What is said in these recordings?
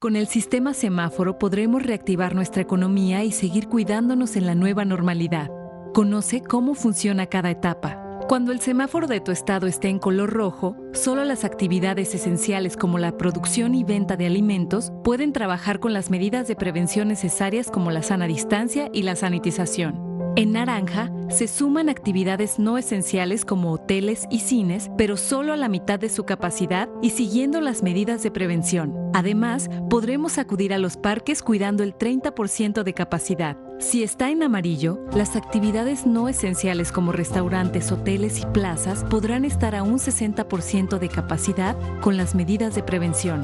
con el sistema semáforo podremos reactivar nuestra economía y seguir cuidándonos en la nueva normalidad. Conoce cómo funciona cada etapa. Cuando el semáforo de tu estado esté en color rojo, solo las actividades esenciales como la producción y venta de alimentos pueden trabajar con las medidas de prevención necesarias como la sana distancia y la sanitización. En naranja, se suman actividades no esenciales como hoteles y cines, pero solo a la mitad de su capacidad y siguiendo las medidas de prevención. Además, podremos acudir a los parques cuidando el 30% de capacidad. Si está en amarillo, las actividades no esenciales como restaurantes, hoteles y plazas podrán estar a un 60% de capacidad con las medidas de prevención.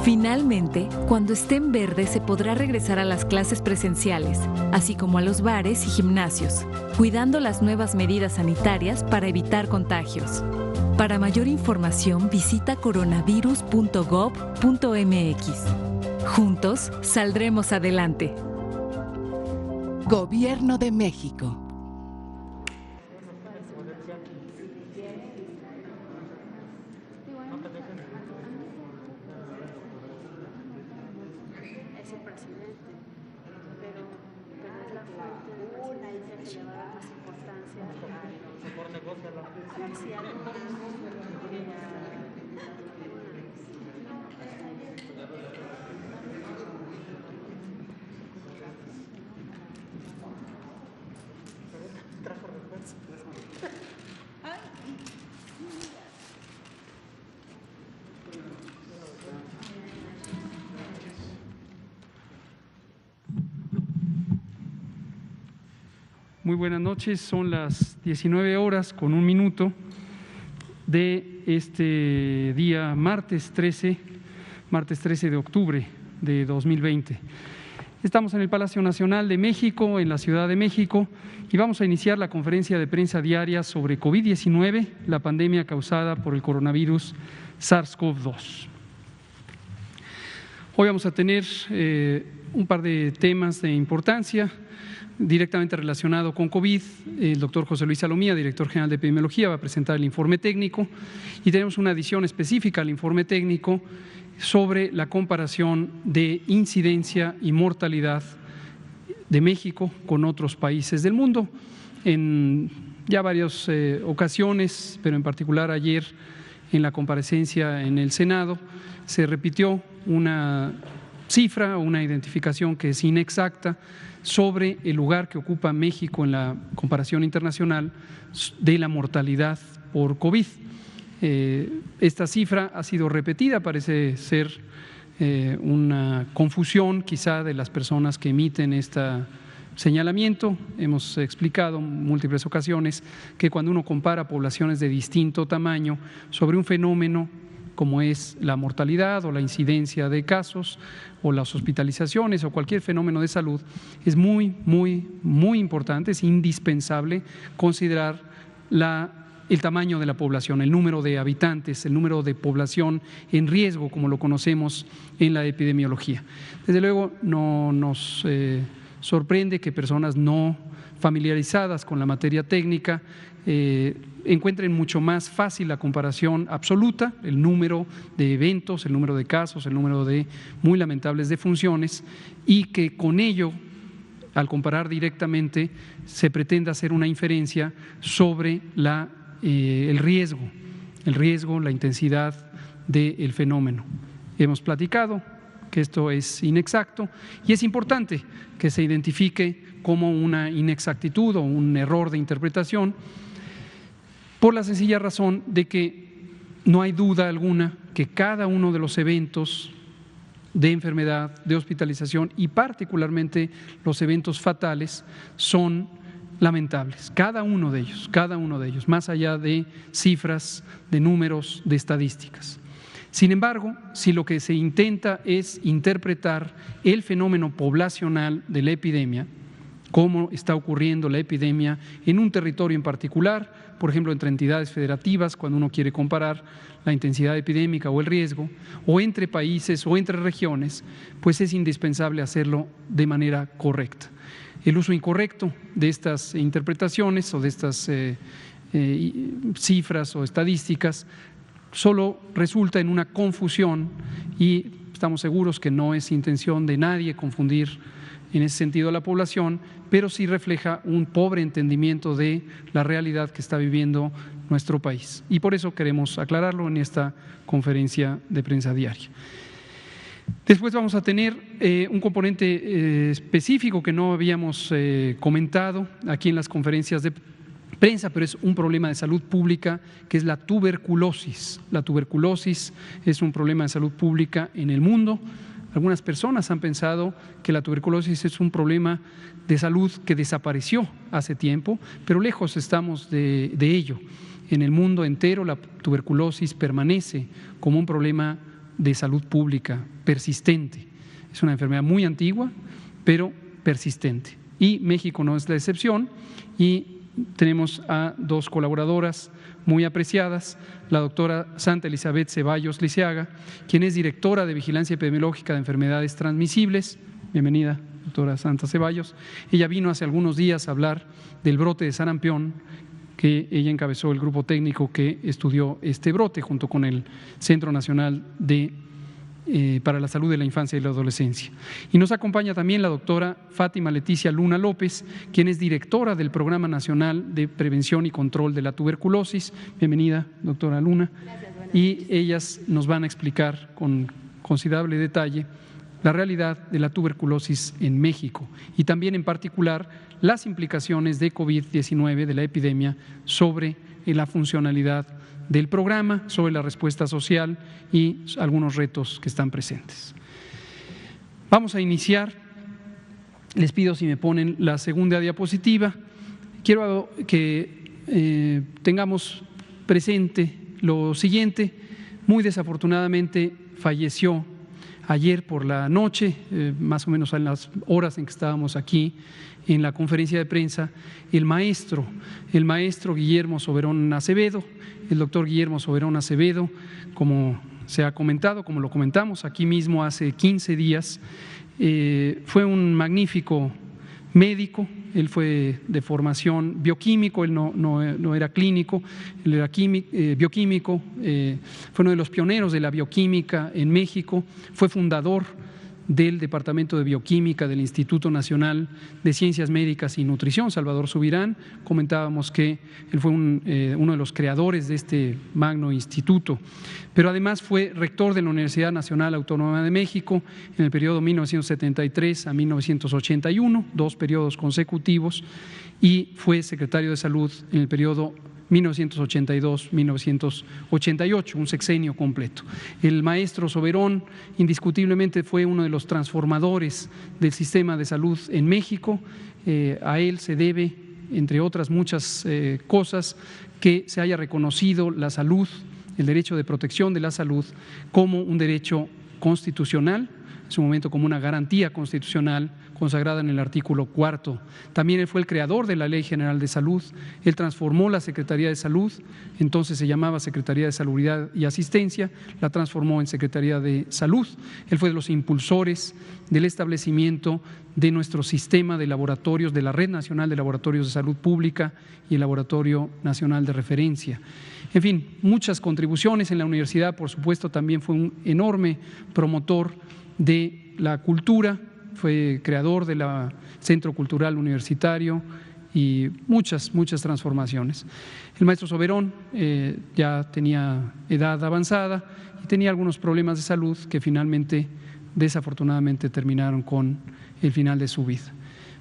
Finalmente, cuando esté en verde se podrá regresar a las clases presenciales, así como a los bares y gimnasios, cuidando las nuevas medidas sanitarias para evitar contagios. Para mayor información visita coronavirus.gov.mx. Juntos saldremos adelante. Gobierno de México. Es el presidente, pero es la fuente de presidencia que le va a dar más importancia Muy buenas noches, son las 19 horas con 1 minuto de este día martes 13 de octubre de 2020. Estamos en el Palacio Nacional de México, en la Ciudad de México, y vamos a iniciar la conferencia de prensa diaria sobre COVID-19, la pandemia causada por el coronavirus SARS-CoV-2. Hoy vamos a tener un par de temas de importancia directamente relacionado con COVID. El doctor José Luis Salomía, director general de epidemiología, va a presentar el informe técnico y tenemos una adición específica al informe técnico sobre la comparación de incidencia y mortalidad de México con otros países del mundo. En ya varias ocasiones, pero en particular ayer en la comparecencia en el Senado, se repitió una cifra o una identificación que es inexacta sobre el lugar que ocupa México en la comparación internacional de la mortalidad por COVID. Esta cifra ha sido repetida, parece ser una confusión quizá de las personas que emiten este señalamiento. Hemos explicado en múltiples ocasiones que cuando uno compara poblaciones de distinto tamaño sobre un fenómeno como es la mortalidad o la incidencia de casos o las hospitalizaciones o cualquier fenómeno de salud, es muy importante, es indispensable considerar el tamaño de la población, el número de habitantes, el número de población en riesgo, como lo conocemos en la epidemiología. Desde luego, no nos sorprende que personas no familiarizadas con la materia técnica encuentren mucho más fácil la comparación absoluta, el número de eventos, el número de casos, el número de muy lamentables defunciones, y que con ello, al comparar directamente, se pretenda hacer una inferencia sobre el riesgo, la intensidad del fenómeno. Hemos platicado que esto es inexacto y es importante que se identifique como una inexactitud o un error de interpretación, por la sencilla razón de que no hay duda alguna que cada uno de los eventos de enfermedad, de hospitalización y particularmente los eventos fatales son lamentables, cada uno de ellos, más allá de cifras, de números, de estadísticas. Sin embargo, si lo que se intenta es interpretar el fenómeno poblacional de la epidemia, cómo está ocurriendo la epidemia en un territorio en particular, por ejemplo, entre entidades federativas, cuando uno quiere comparar la intensidad epidémica o el riesgo, o entre países o entre regiones, pues es indispensable hacerlo de manera correcta. El uso incorrecto de estas interpretaciones o de estas cifras o estadísticas solo resulta en una confusión y estamos seguros que no es intención de nadie confundir en ese sentido a la población, pero sí refleja un pobre entendimiento de la realidad que está viviendo nuestro país. Y por eso queremos aclararlo en esta conferencia de prensa diaria. Después vamos a tener un componente específico que no habíamos comentado aquí en las conferencias de prensa, pero es un problema de salud pública, que es la tuberculosis. La tuberculosis es un problema de salud pública en el mundo. Algunas personas han pensado que la tuberculosis es un problema de salud que desapareció hace tiempo, pero lejos estamos de ello. En el mundo entero la tuberculosis permanece como un problema de salud pública persistente. Es una enfermedad muy antigua, pero persistente. Y México no es la excepción, y tenemos a dos colaboradoras muy apreciadas, la doctora Santa Elizabeth Ceballos Liceaga, quien es directora de Vigilancia Epidemiológica de Enfermedades Transmisibles. Bienvenida, doctora Santa Ceballos. Ella vino hace algunos días a hablar del brote de sarampión, que ella encabezó el grupo técnico que estudió este brote junto con el Centro Nacional para la Salud de la Infancia y la Adolescencia. Y nos acompaña también la doctora Fátima Leticia Luna López, quien es directora del Programa Nacional de Prevención y Control de la Tuberculosis. Bienvenida, doctora Luna. Gracias, y ellas nos van a explicar con considerable detalle la realidad de la tuberculosis en México y también en particular las implicaciones de COVID-19, de la epidemia, sobre la funcionalidad del programa, sobre la respuesta social y algunos retos que están presentes. Vamos a iniciar. Les pido si me ponen la segunda diapositiva. Quiero que tengamos presente lo siguiente. Muy desafortunadamente falleció ayer por la noche, más o menos en las horas en que estábamos aquí en la conferencia de prensa, el maestro Guillermo Soberón Acevedo, el doctor Guillermo Soberón Acevedo, como se ha comentado, como lo comentamos aquí mismo hace 15 días, fue un magnífico médico. Él fue de formación bioquímico, él no era clínico, él era bioquímico, fue uno de los pioneros de la bioquímica en México, fue fundador del Departamento de Bioquímica del Instituto Nacional de Ciencias Médicas y Nutrición, Salvador Subirán. Comentábamos que él fue uno de los creadores de este magno instituto, pero además fue rector de la Universidad Nacional Autónoma de México en el periodo 1973 a 1981, 2 periodos consecutivos, y fue secretario de Salud en el periodo 1982-1988, un sexenio completo. El maestro Soberón indiscutiblemente fue uno de los transformadores del sistema de salud en México. A él se debe, entre otras muchas cosas, que se haya reconocido la salud, el derecho de protección de la salud, como un derecho constitucional, en su momento como una garantía constitucional consagrada en el artículo 4. También él fue el creador de la Ley General de Salud. Él transformó la Secretaría de Salud, entonces se llamaba Secretaría de Salubridad y Asistencia, la transformó en Secretaría de Salud. Él fue de los impulsores del establecimiento de nuestro sistema de laboratorios, de la Red Nacional de Laboratorios de Salud Pública y el Laboratorio Nacional de Referencia. En fin, muchas contribuciones en la universidad. Por supuesto, también fue un enorme promotor de la cultura, fue creador del Centro Cultural Universitario y muchas transformaciones. El maestro Soberón ya tenía edad avanzada y tenía algunos problemas de salud que finalmente, desafortunadamente, terminaron con el final de su vida.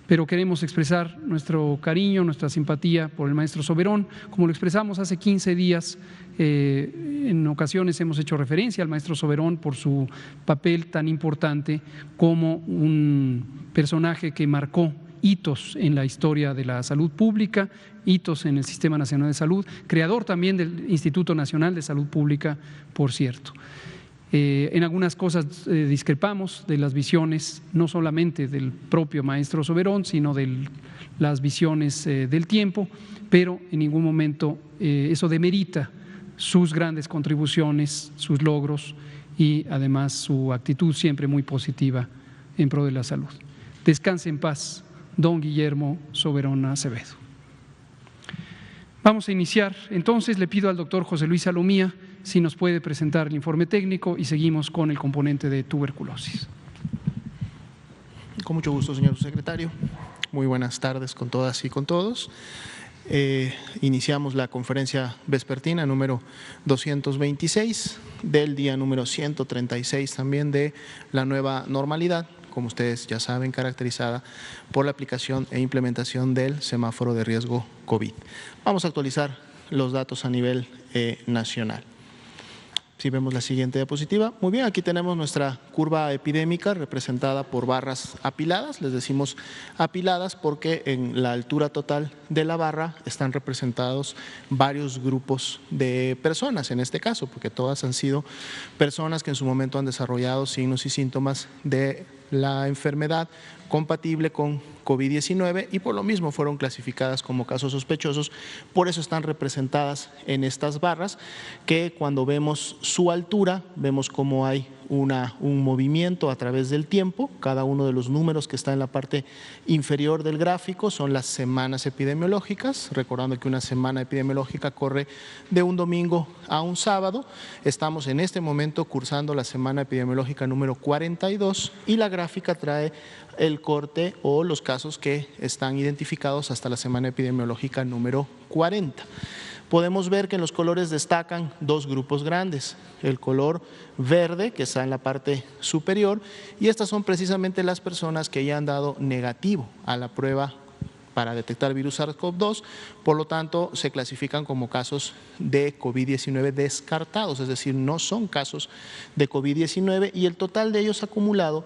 Pero queremos expresar nuestro cariño, nuestra simpatía por el maestro Soberón, como lo expresamos hace 15 días. En ocasiones hemos hecho referencia al maestro Soberón por su papel tan importante como un personaje que marcó hitos en la historia de la salud pública, hitos en el Sistema Nacional de Salud, creador también del Instituto Nacional de Salud Pública, por cierto. En algunas cosas discrepamos de las visiones, no solamente del propio maestro Soberón, sino de las visiones del tiempo, pero en ningún momento eso demerita sus grandes contribuciones, sus logros y además su actitud siempre muy positiva en pro de la salud. Descanse en paz, don Guillermo Soberón Acevedo. Vamos a iniciar. Entonces le pido al doctor José Luis Salomía si nos puede presentar el informe técnico y seguimos con el componente de tuberculosis. Con mucho gusto, señor secretario. Muy buenas tardes con todas y con todos. Iniciamos la conferencia vespertina número 226 del día número 136 también de la nueva normalidad, como ustedes ya saben, caracterizada por la aplicación e implementación del semáforo de riesgo COVID. Vamos a actualizar los datos a nivel nacional. Si vemos la siguiente diapositiva, muy bien, aquí tenemos nuestra curva epidémica representada por barras apiladas. Les decimos apiladas porque en la altura total de la barra están representados varios grupos de personas, en este caso, porque todas han sido personas que en su momento han desarrollado signos y síntomas de la enfermedad compatible con COVID-19 y por lo mismo fueron clasificadas como casos sospechosos. Por eso están representadas en estas barras que cuando vemos su altura, vemos cómo hay un movimiento a través del tiempo. Cada uno de los números que está en la parte inferior del gráfico son las semanas epidemiológicas, recordando que una semana epidemiológica corre de un domingo a un sábado. Estamos en este momento cursando la semana epidemiológica número 42 y la gráfica trae el corte o los casos que están identificados hasta la semana epidemiológica número 40. Podemos ver que en los colores destacan dos grupos grandes, el color verde que está en la parte superior y estas son precisamente las personas que ya han dado negativo a la prueba para detectar virus SARS-CoV-2, por lo tanto se clasifican como casos de COVID-19 descartados, es decir, no son casos de COVID-19 y el total de ellos acumulado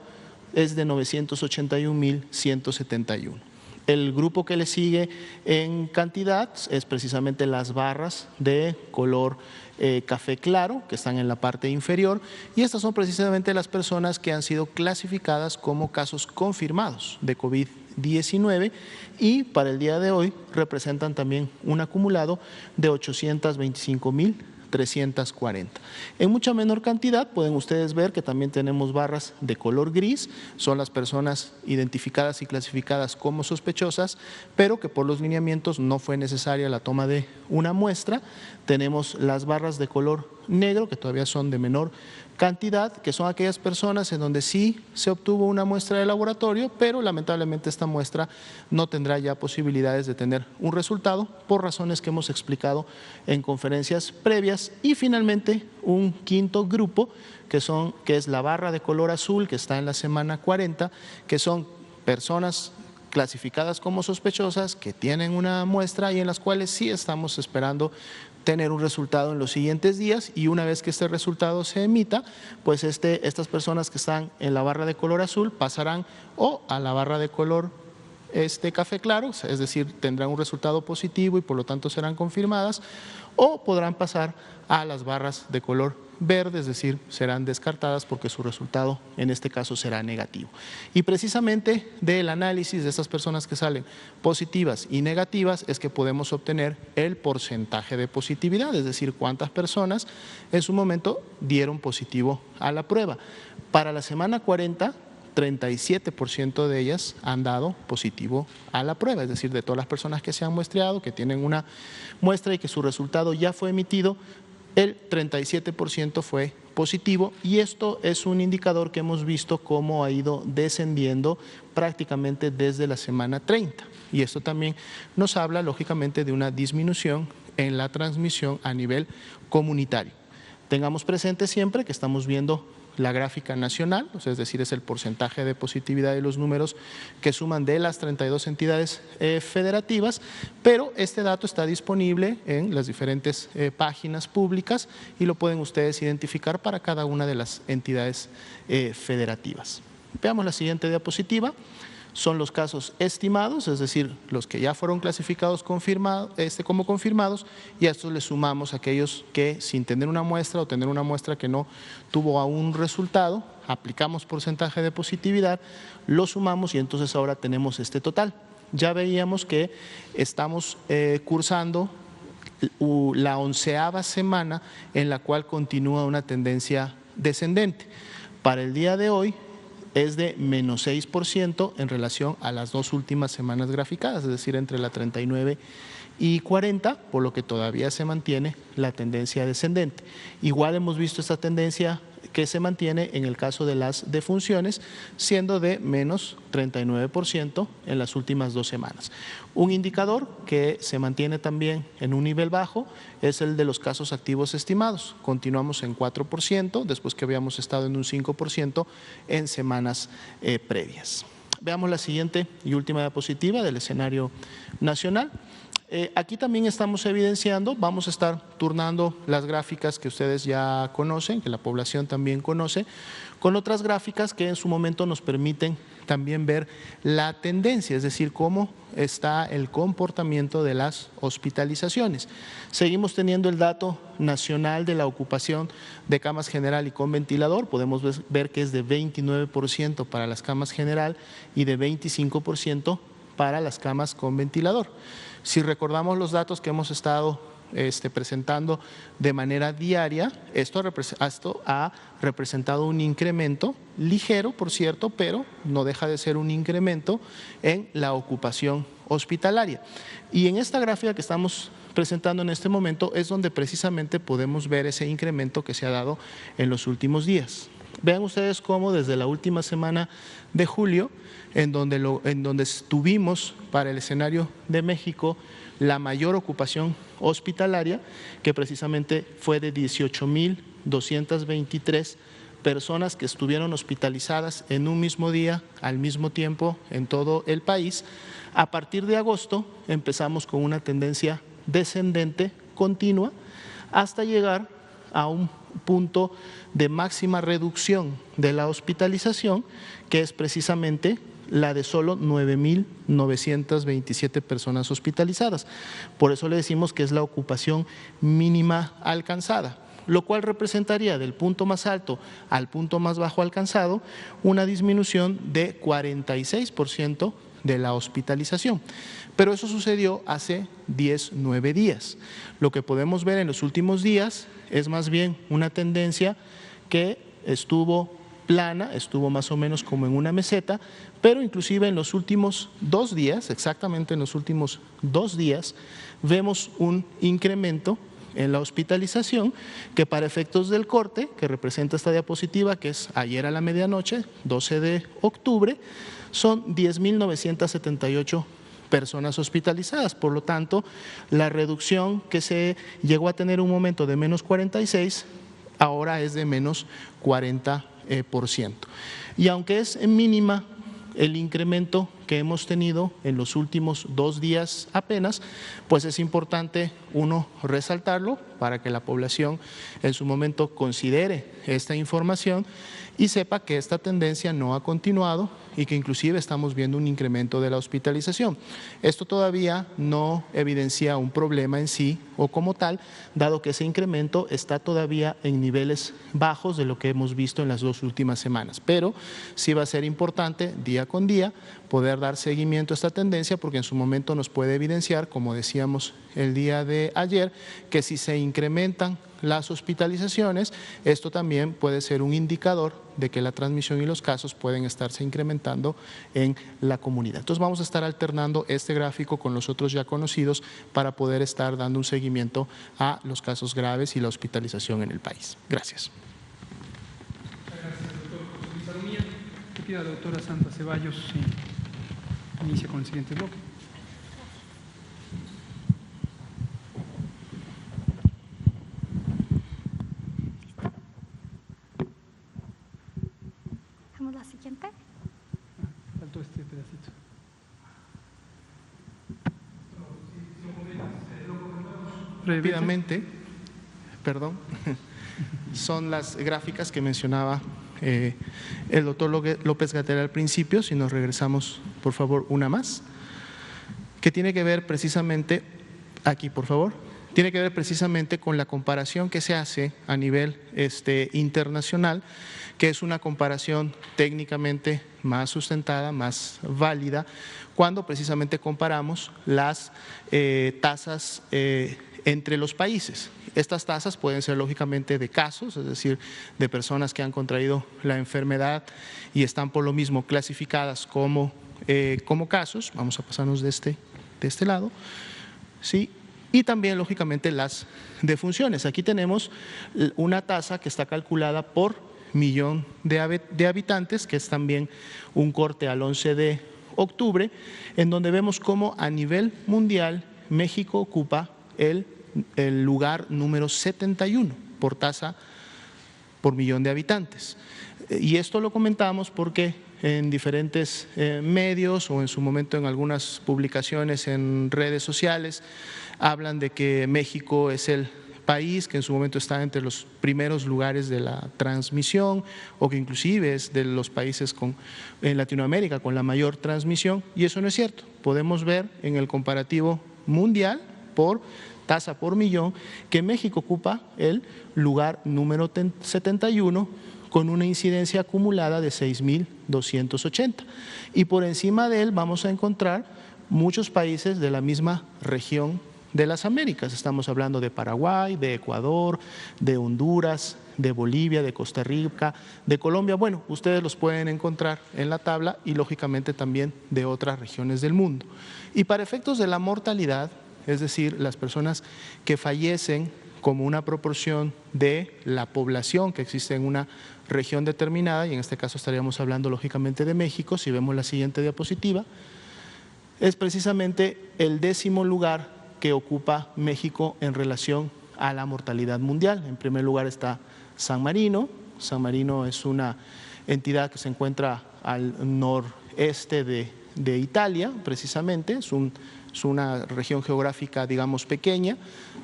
es de 981.171. El grupo que le sigue en cantidad es precisamente las barras de color café claro que están en la parte inferior y estas son precisamente las personas que han sido clasificadas como casos confirmados de COVID-19 y para el día de hoy representan también un acumulado de 825.340. En mucha menor cantidad pueden ustedes ver que también tenemos barras de color gris, son las personas identificadas y clasificadas como sospechosas, pero que por los lineamientos no fue necesaria la toma de una muestra. Tenemos las barras de color negro que todavía son de menor cantidad, que son aquellas personas en donde sí se obtuvo una muestra de laboratorio, pero lamentablemente esta muestra no tendrá ya posibilidades de tener un resultado por razones que hemos explicado en conferencias previas. Y finalmente un quinto grupo que es la barra de color azul que está en la semana 40, que son personas clasificadas como sospechosas que tienen una muestra y en las cuales sí estamos esperando tener un resultado en los siguientes días y una vez que este resultado se emita, pues estas personas que están en la barra de color azul pasarán o a la barra de color café claro, es decir, tendrán un resultado positivo y por lo tanto serán confirmadas, o podrán pasar a las barras de color verde, es decir, serán descartadas porque su resultado en este caso será negativo. Y precisamente del análisis de estas personas que salen positivas y negativas es que podemos obtener el porcentaje de positividad, es decir, cuántas personas en su momento dieron positivo a la prueba. Para la semana 40, 37% de ellas han dado positivo a la prueba, es decir, de todas las personas que se han muestreado, que tienen una muestra y que su resultado ya fue emitido, el 37% fue positivo y esto es un indicador que hemos visto cómo ha ido descendiendo prácticamente desde la semana 30 y esto también nos habla lógicamente de una disminución en la transmisión a nivel comunitario. Tengamos presente siempre que estamos viendo la gráfica nacional, es decir, es el porcentaje de positividad de los números que suman de las 32 entidades federativas, pero este dato está disponible en las diferentes páginas públicas y lo pueden ustedes identificar para cada una de las entidades federativas. Veamos la siguiente diapositiva. Son los casos estimados, es decir, los que ya fueron clasificados como confirmados y a estos le sumamos aquellos que sin tener una muestra o tener una muestra que no tuvo aún resultado, aplicamos porcentaje de positividad, lo sumamos y entonces ahora tenemos este total. Ya veíamos que estamos cursando la 11ª semana en la cual continúa una tendencia descendente. Para el día de hoy es de menos 6% en relación a las dos últimas semanas graficadas, es decir, entre la 39 y 40, por lo que todavía se mantiene la tendencia descendente. Igual hemos visto esta tendencia que se mantiene en el caso de las defunciones, siendo de menos 39% en las últimas 2 semanas. Un indicador que se mantiene también en un nivel bajo es el de los casos activos estimados. Continuamos en 4%, después que habíamos estado en un 5% en semanas previas. Veamos la siguiente y última diapositiva del escenario nacional. Aquí también estamos evidenciando, vamos a estar turnando las gráficas que ustedes ya conocen, que la población también conoce, con otras gráficas que en su momento nos permiten también ver la tendencia, es decir, cómo está el comportamiento de las hospitalizaciones. Seguimos teniendo el dato nacional de la ocupación de camas general y con ventilador, podemos ver que es de 29% para las camas general y de 25% para las camas con ventilador. Si recordamos los datos que hemos estado presentando de manera diaria, esto ha representado un incremento ligero, por cierto, pero no deja de ser un incremento en la ocupación hospitalaria. Y en esta gráfica que estamos presentando en este momento es donde precisamente podemos ver ese incremento que se ha dado en los últimos días. Vean ustedes cómo desde la última semana de julio, en donde tuvimos para el escenario de México la mayor ocupación hospitalaria, que precisamente fue de 18,223 personas que estuvieron hospitalizadas en un mismo día, al mismo tiempo en todo el país. A partir de agosto empezamos con una tendencia descendente continua hasta llegar a un punto de máxima reducción de la hospitalización, que es precisamente la de solo 9,927 personas hospitalizadas. Por eso le decimos que es la ocupación mínima alcanzada, lo cual representaría del punto más alto al punto más bajo alcanzado una disminución de 46% de la hospitalización. Pero eso sucedió hace 19 días. Lo que podemos ver en los últimos días es más bien una tendencia que estuvo plana, estuvo más o menos como en una meseta, pero inclusive en los últimos 2 días, exactamente en los últimos 2 días, vemos un incremento en la hospitalización que para efectos del corte, que representa esta diapositiva, que es ayer a la medianoche, 12 de octubre, son 10,978 personas hospitalizadas. Por lo tanto, la reducción que se llegó a tener un momento de menos 46, ahora es de menos 40%. Y aunque es mínima el incremento que hemos tenido en los últimos 2 días apenas, pues es importante resaltarlo para que la población en su momento considere esta información y sepa que esta tendencia no ha continuado y que inclusive estamos viendo un incremento de la hospitalización. Esto todavía no evidencia un problema en sí o como tal, dado que ese incremento está todavía en niveles bajos de lo que hemos visto en las 2 últimas semanas. Pero sí va a ser importante día con día poder dar seguimiento a esta tendencia, porque en su momento nos puede evidenciar, como decíamos el día de ayer, que si se incrementan las hospitalizaciones, esto también puede ser un indicador de que la transmisión y los casos pueden estarse incrementando en la comunidad. Entonces vamos a estar alternando este gráfico con los otros ya conocidos para poder estar dando un seguimiento a los casos graves y la hospitalización en el país. Gracias. Gracias, doctor José Luis Salomía. Le pido a la doctora Santa Ceballos inicia con el siguiente bloque. Hacemos la siguiente. Faltó este pedacito. Rápidamente, perdón, son las gráficas que mencionaba el doctor López-Gatell al principio. Si nos regresamos, por favor, una más, que tiene que ver precisamente, aquí por favor, tiene que ver precisamente con la comparación que se hace a nivel internacional, que es una comparación técnicamente más sustentada, más válida, cuando precisamente comparamos las tasas entre los países. Estas tasas pueden ser lógicamente de casos, es decir, de personas que han contraído la enfermedad y están por lo mismo clasificadas como casos. Vamos a pasarnos de este lado. ¿sí? Y también, lógicamente, las defunciones. Aquí tenemos una tasa que está calculada por millón de habitantes, que es también un corte al 11 de octubre, en donde vemos cómo a nivel mundial México ocupa el lugar número 71 por tasa por millón de habitantes. Y esto lo comentamos porque en diferentes medios o en su momento en algunas publicaciones en redes sociales hablan de que México es el país que en su momento está entre los primeros lugares de la transmisión o que inclusive es de los países en Latinoamérica con la mayor transmisión, y eso no es cierto. Podemos ver en el comparativo mundial por tasa por millón que México ocupa el lugar número 71 con una incidencia acumulada de 6.280, y por encima de él vamos a encontrar muchos países de la misma región de las Américas. Estamos hablando de Paraguay, de Ecuador, de Honduras, de Bolivia, de Costa Rica, de Colombia. Bueno, ustedes los pueden encontrar en la tabla y lógicamente también de otras regiones del mundo. Y para efectos de la mortalidad, es decir, las personas que fallecen como una proporción de la población que existe en una región determinada, y en este caso estaríamos hablando lógicamente de México, si vemos la siguiente diapositiva, es precisamente el 10º lugar que ocupa México en relación a la mortalidad mundial. En primer lugar está San Marino. San Marino es una entidad que se encuentra al noreste de Italia, precisamente, es una región geográfica, digamos, pequeña,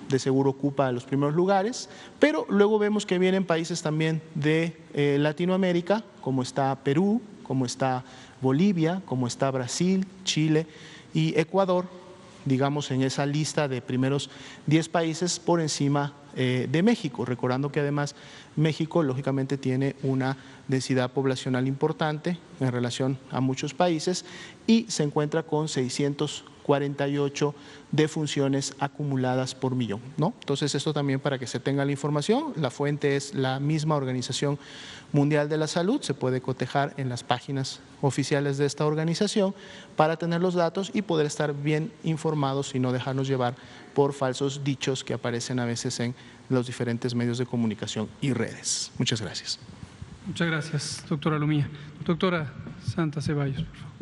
de seguro ocupa los primeros lugares, pero luego vemos que vienen países también de Latinoamérica, como está Perú, como está Bolivia, como está Brasil, Chile y Ecuador, digamos, en esa lista de primeros 10 países por encima de México, recordando que además México lógicamente tiene una densidad poblacional importante en relación a muchos países y se encuentra con 648 defunciones acumuladas por millón, ¿no? Entonces, esto también para que se tenga la información. La fuente es la misma Organización Mundial de la Salud, se puede cotejar en las páginas oficiales de esta organización para tener los datos y poder estar bien informados y no dejarnos llevar por falsos dichos que aparecen a veces en los diferentes medios de comunicación y redes. Muchas gracias. Muchas gracias, doctora Alomía. Doctora Santa Ceballos, por favor.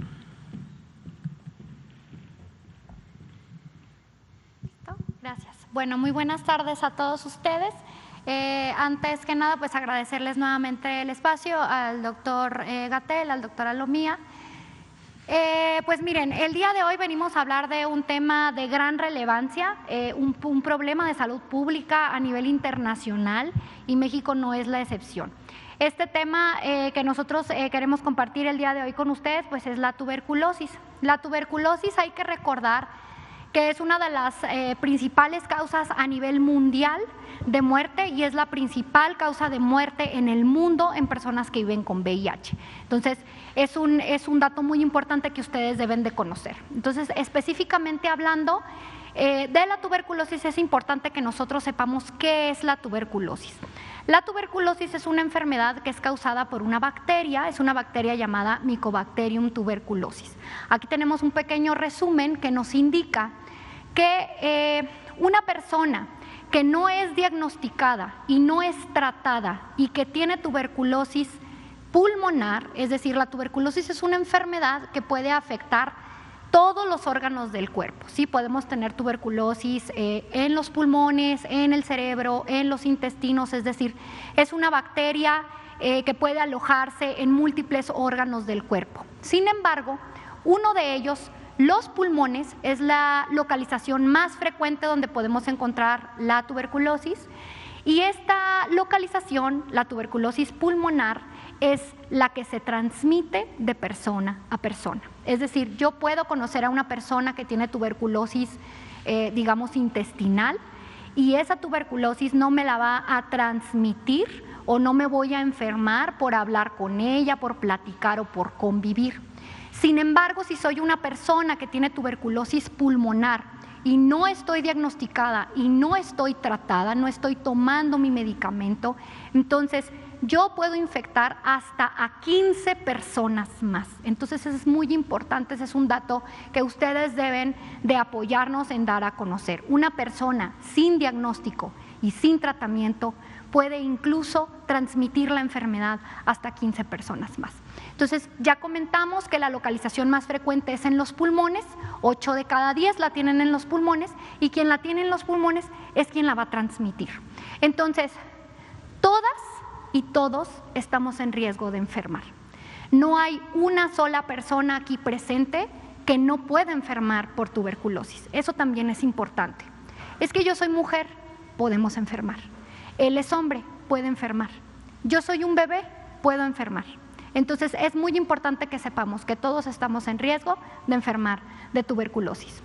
Gracias. Bueno, muy buenas tardes a todos ustedes. Antes que nada, pues agradecerles nuevamente el espacio al doctor Gatell, al doctor Alomía. Pues miren, el día de hoy venimos a hablar de un tema de gran relevancia, un problema de salud pública a nivel internacional, y México no es la excepción. Este tema que nosotros queremos compartir el día de hoy con ustedes, pues es la tuberculosis. La tuberculosis, hay que recordar que es una de las principales causas a nivel mundial de muerte y es la principal causa de muerte en el mundo en personas que viven con VIH. Entonces, es un dato muy importante que ustedes deben de conocer. Entonces, específicamente hablando de la tuberculosis, es importante que nosotros sepamos qué es la tuberculosis. La tuberculosis es una enfermedad que es causada por una bacteria, es una bacteria llamada Mycobacterium tuberculosis. Aquí tenemos un pequeño resumen que nos indica que una persona que no es diagnosticada y no es tratada y que tiene tuberculosis pulmonar, es decir, la tuberculosis es una enfermedad que puede afectar todos los órganos del cuerpo, ¿sí? Podemos tener tuberculosis en los pulmones, en el cerebro, en los intestinos, es decir, es una bacteria que puede alojarse en múltiples órganos del cuerpo. Sin embargo, uno de ellos, los pulmones, es la localización más frecuente donde podemos encontrar la tuberculosis, y esta localización, la tuberculosis pulmonar, es la que se transmite de persona a persona. Es decir, yo puedo conocer a una persona que tiene tuberculosis, digamos, intestinal, y esa tuberculosis no me la va a transmitir o no me voy a enfermar por hablar con ella, por platicar o por convivir. Sin embargo, si soy una persona que tiene tuberculosis pulmonar y no estoy diagnosticada y no estoy tratada, no estoy tomando mi medicamento, entonces yo puedo infectar hasta a 15 personas más. Entonces, eso es muy importante, ese es un dato que ustedes deben de apoyarnos en dar a conocer. Una persona sin diagnóstico y sin tratamiento puede incluso transmitir la enfermedad hasta 15 personas más. Entonces, ya comentamos que la localización más frecuente es en los pulmones, 8 de cada 10 la tienen en los pulmones, y quien la tiene en los pulmones es quien la va a transmitir. Entonces, todas y todos estamos en riesgo de enfermar. No hay una sola persona aquí presente que no pueda enfermar por tuberculosis. Eso también es importante. Es que yo soy mujer, podemos enfermar. Él es hombre, puede enfermar. Yo soy un bebé, puedo enfermar. Entonces, es muy importante que sepamos que todos estamos en riesgo de enfermar de tuberculosis.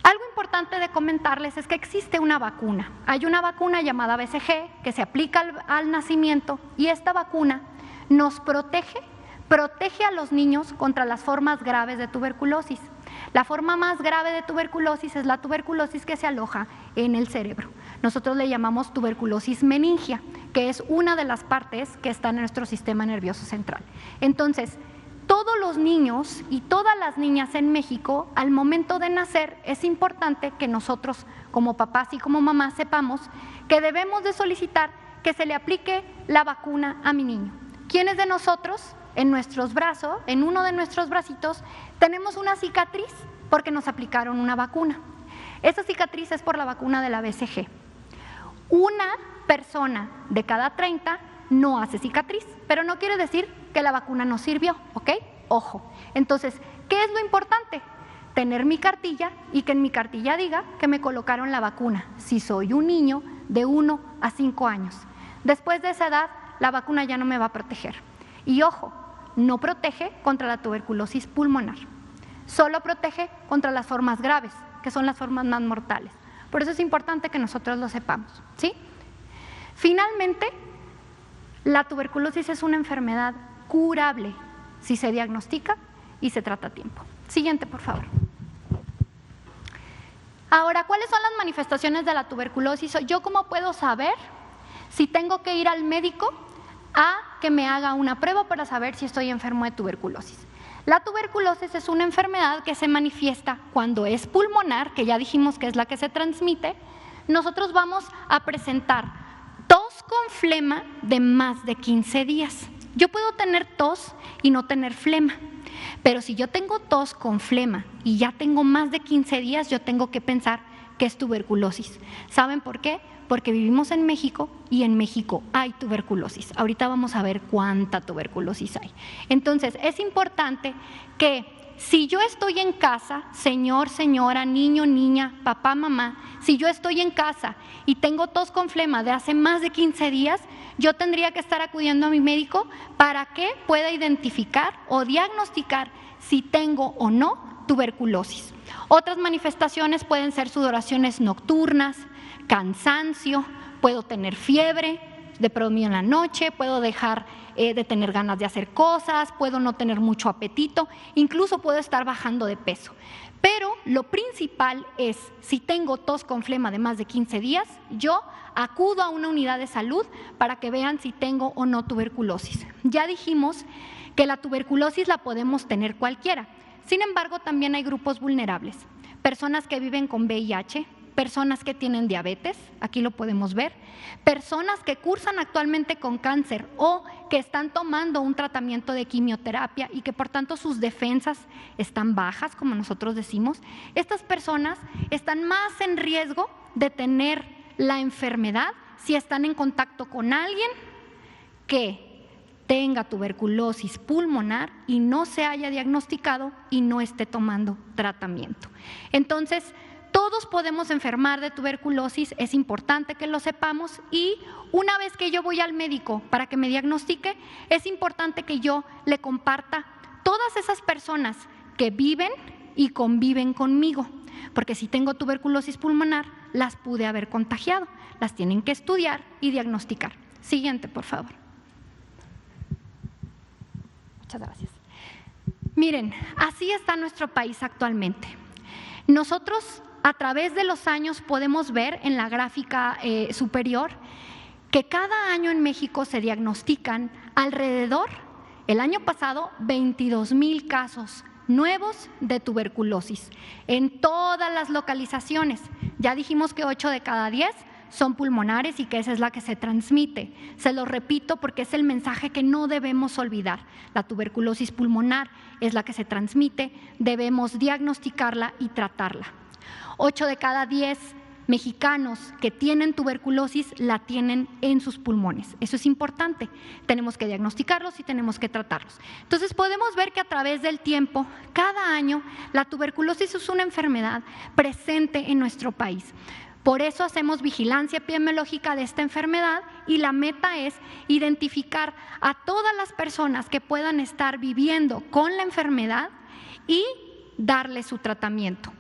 Algo importante de comentarles es que existe una vacuna. Hay una vacuna llamada BCG que se aplica al nacimiento, y esta vacuna nos protege a los niños contra las formas graves de tuberculosis. La forma más grave de tuberculosis es la tuberculosis que se aloja en el cerebro. Nosotros le llamamos tuberculosis meningia, que es una de las partes que está en nuestro sistema nervioso central. Entonces, todos los niños y todas las niñas en México, al momento de nacer, es importante que nosotros como papás y como mamás sepamos que debemos de solicitar que se le aplique la vacuna a mi niño. ¿Quiénes de nosotros en nuestros brazos, en uno de nuestros bracitos, tenemos una cicatriz porque nos aplicaron una vacuna? Esa cicatriz es por la vacuna de la BCG. Una persona de cada 30 no hace cicatriz, pero no quiere decir que la vacuna no sirvió, ¿ok? Ojo. Entonces, ¿qué es lo importante? Tener mi cartilla y que en mi cartilla diga que me colocaron la vacuna, si soy un niño de 1 a 5 años. Después de esa edad, la vacuna ya no me va a proteger. Y ojo, no protege contra la tuberculosis pulmonar, solo protege contra las formas graves, que son las formas más mortales. Por eso es importante que nosotros lo sepamos, ¿sí? Finalmente, la tuberculosis es una enfermedad curable si se diagnostica y se trata a tiempo. Siguiente, por favor. Ahora, ¿cuáles son las manifestaciones de la tuberculosis? ¿Yo cómo puedo saber si tengo que ir al médico a que me haga una prueba para saber si estoy enfermo de tuberculosis? La tuberculosis es una enfermedad que se manifiesta cuando es pulmonar, que ya dijimos que es la que se transmite. Nosotros vamos a presentar tos con flema de más de 15 días. Yo puedo tener tos y no tener flema, pero si yo tengo tos con flema y ya tengo más de 15 días, yo tengo que pensar que es tuberculosis. ¿Saben por qué? Porque vivimos en México y en México hay tuberculosis. Ahorita vamos a ver cuánta tuberculosis hay. Entonces, es importante que si yo estoy en casa, señor, señora, niño, niña, papá, mamá, si yo estoy en casa y tengo tos con flema de hace más de 15 días, yo tendría que estar acudiendo a mi médico para que pueda identificar o diagnosticar si tengo o no tuberculosis. Otras manifestaciones pueden ser sudoraciones nocturnas, cansancio, puedo tener fiebre, de predominio en la noche, puedo dejar de tener ganas de hacer cosas, puedo no tener mucho apetito, incluso puedo estar bajando de peso. Pero lo principal es, si tengo tos con flema de más de 15 días, yo acudo a una unidad de salud para que vean si tengo o no tuberculosis. Ya dijimos que la tuberculosis la podemos tener cualquiera. Sin embargo, también hay grupos vulnerables, personas que viven con VIH, personas que tienen diabetes, aquí lo podemos ver, personas que cursan actualmente con cáncer o que están tomando un tratamiento de quimioterapia y que por tanto sus defensas están bajas, como nosotros decimos. Estas personas están más en riesgo de tener la enfermedad si están en contacto con alguien que tenga tuberculosis pulmonar y no se haya diagnosticado y no esté tomando tratamiento. Entonces, todos podemos enfermar de tuberculosis, es importante que lo sepamos, y una vez que yo voy al médico para que me diagnostique, es importante que yo le comparta todas esas personas que viven y conviven conmigo, porque si tengo tuberculosis pulmonar, las pude haber contagiado, las tienen que estudiar y diagnosticar. Siguiente, por favor. Muchas gracias. Miren, así está nuestro país actualmente. Nosotros, a través de los años, podemos ver en la gráfica superior que cada año en México se diagnostican alrededor, el año pasado, 22,000 casos nuevos de tuberculosis en todas las localizaciones. Ya dijimos que 8 de cada 10 son pulmonares y que esa es la que se transmite. Se lo repito porque es el mensaje que no debemos olvidar. La tuberculosis pulmonar es la que se transmite, debemos diagnosticarla y tratarla. 8 de cada 10 mexicanos que tienen tuberculosis la tienen en sus pulmones. Eso es importante. Tenemos que diagnosticarlos y tenemos que tratarlos. Entonces podemos ver que a través del tiempo, cada año, la tuberculosis es una enfermedad presente en nuestro país. Por eso hacemos vigilancia epidemiológica de esta enfermedad y la meta es identificar a todas las personas que puedan estar viviendo con la enfermedad y darle su tratamiento.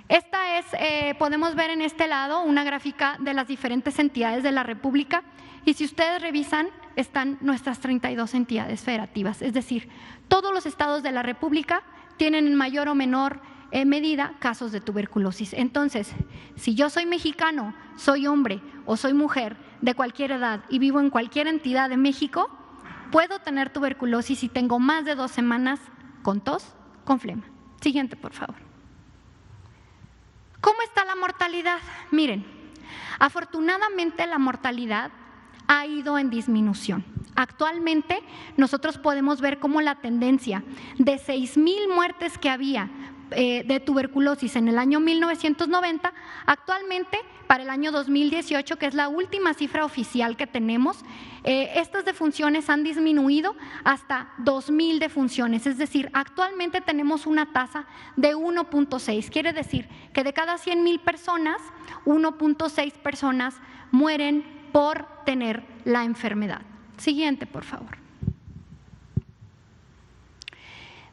Esta es, podemos ver en este lado una gráfica de las diferentes entidades de la República y si ustedes revisan están nuestras 32 entidades federativas, es decir, todos los estados de la República tienen en mayor o menor medida casos de tuberculosis. Entonces, si yo soy mexicano, soy hombre o soy mujer de cualquier edad y vivo en cualquier entidad de México, puedo tener tuberculosis si tengo más de 2 semanas con tos, con flema. Siguiente, por favor. ¿Cómo está la mortalidad? Miren, afortunadamente la mortalidad ha ido en disminución. Actualmente nosotros podemos ver cómo la tendencia de 6,000 muertes que había de tuberculosis en el año 1990, actualmente para el año 2018, que es la última cifra oficial que tenemos, estas defunciones han disminuido hasta 2,000 defunciones, es decir, actualmente tenemos una tasa de 1.6, quiere decir que de cada 100,000 personas, 1.6 personas mueren por tener la enfermedad. Siguiente, por favor.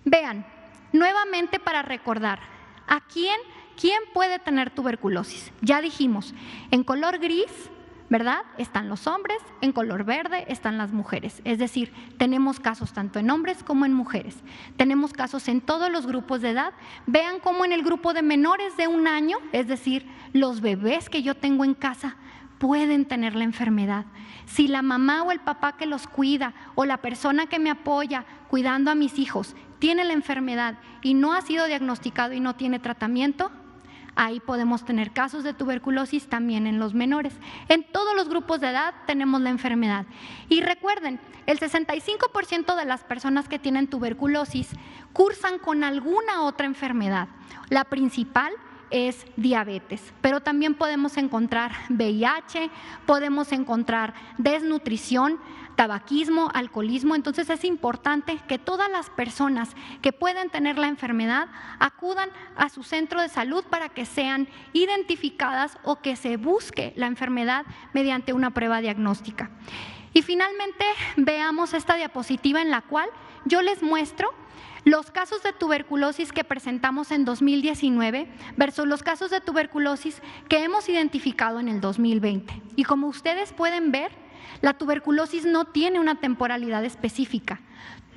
Vean, nuevamente para recordar, ¿a quién puede tener tuberculosis? Ya dijimos, en color gris, ¿verdad? Están los hombres, en color verde están las mujeres. Es decir, tenemos casos tanto en hombres como en mujeres. Tenemos casos en todos los grupos de edad. Vean cómo en el grupo de menores de 1 año, es decir, los bebés que yo tengo en casa, pueden tener la enfermedad. Si la mamá o el papá que los cuida o la persona que me apoya cuidando a mis hijos tiene la enfermedad y no ha sido diagnosticado y no tiene tratamiento, ahí podemos tener casos de tuberculosis también en los menores. En todos los grupos de edad tenemos la enfermedad. Y recuerden, el 65% de las personas que tienen tuberculosis cursan con alguna otra enfermedad. La principal es diabetes, pero también podemos encontrar VIH, podemos encontrar desnutrición, tabaquismo, alcoholismo. Entonces es importante que todas las personas que pueden tener la enfermedad acudan a su centro de salud para que sean identificadas o que se busque la enfermedad mediante una prueba diagnóstica. Y finalmente veamos esta diapositiva en la cual yo les muestro los casos de tuberculosis que presentamos en 2019 versus los casos de tuberculosis que hemos identificado en el 2020. Y como ustedes pueden ver, la tuberculosis no tiene una temporalidad específica.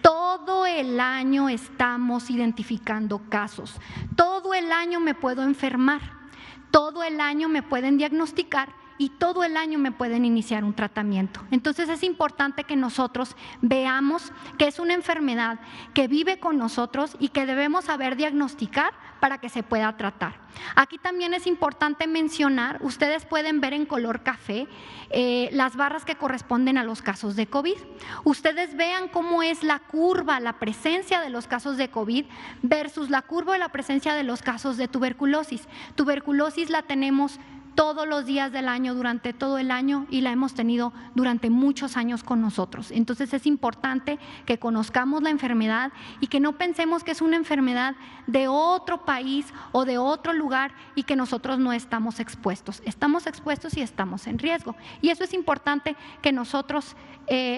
Todo el año estamos identificando casos. Todo el año me puedo enfermar. Todo el año me pueden diagnosticar y todo el año me pueden iniciar un tratamiento. Entonces es importante que nosotros veamos que es una enfermedad que vive con nosotros y que debemos saber diagnosticar para que se pueda tratar. Aquí también es importante mencionar, ustedes pueden ver en color café las barras que corresponden a los casos de COVID. Ustedes vean cómo es la curva, la presencia de los casos de COVID versus la curva de la presencia de los casos de tuberculosis. Tuberculosis la tenemos todos los días del año, durante todo el año, y la hemos tenido durante muchos años con nosotros. Entonces es importante que conozcamos la enfermedad y que no pensemos que es una enfermedad de otro país o de otro lugar y que nosotros no estamos expuestos. Estamos expuestos y estamos en riesgo. Y eso es importante que nosotros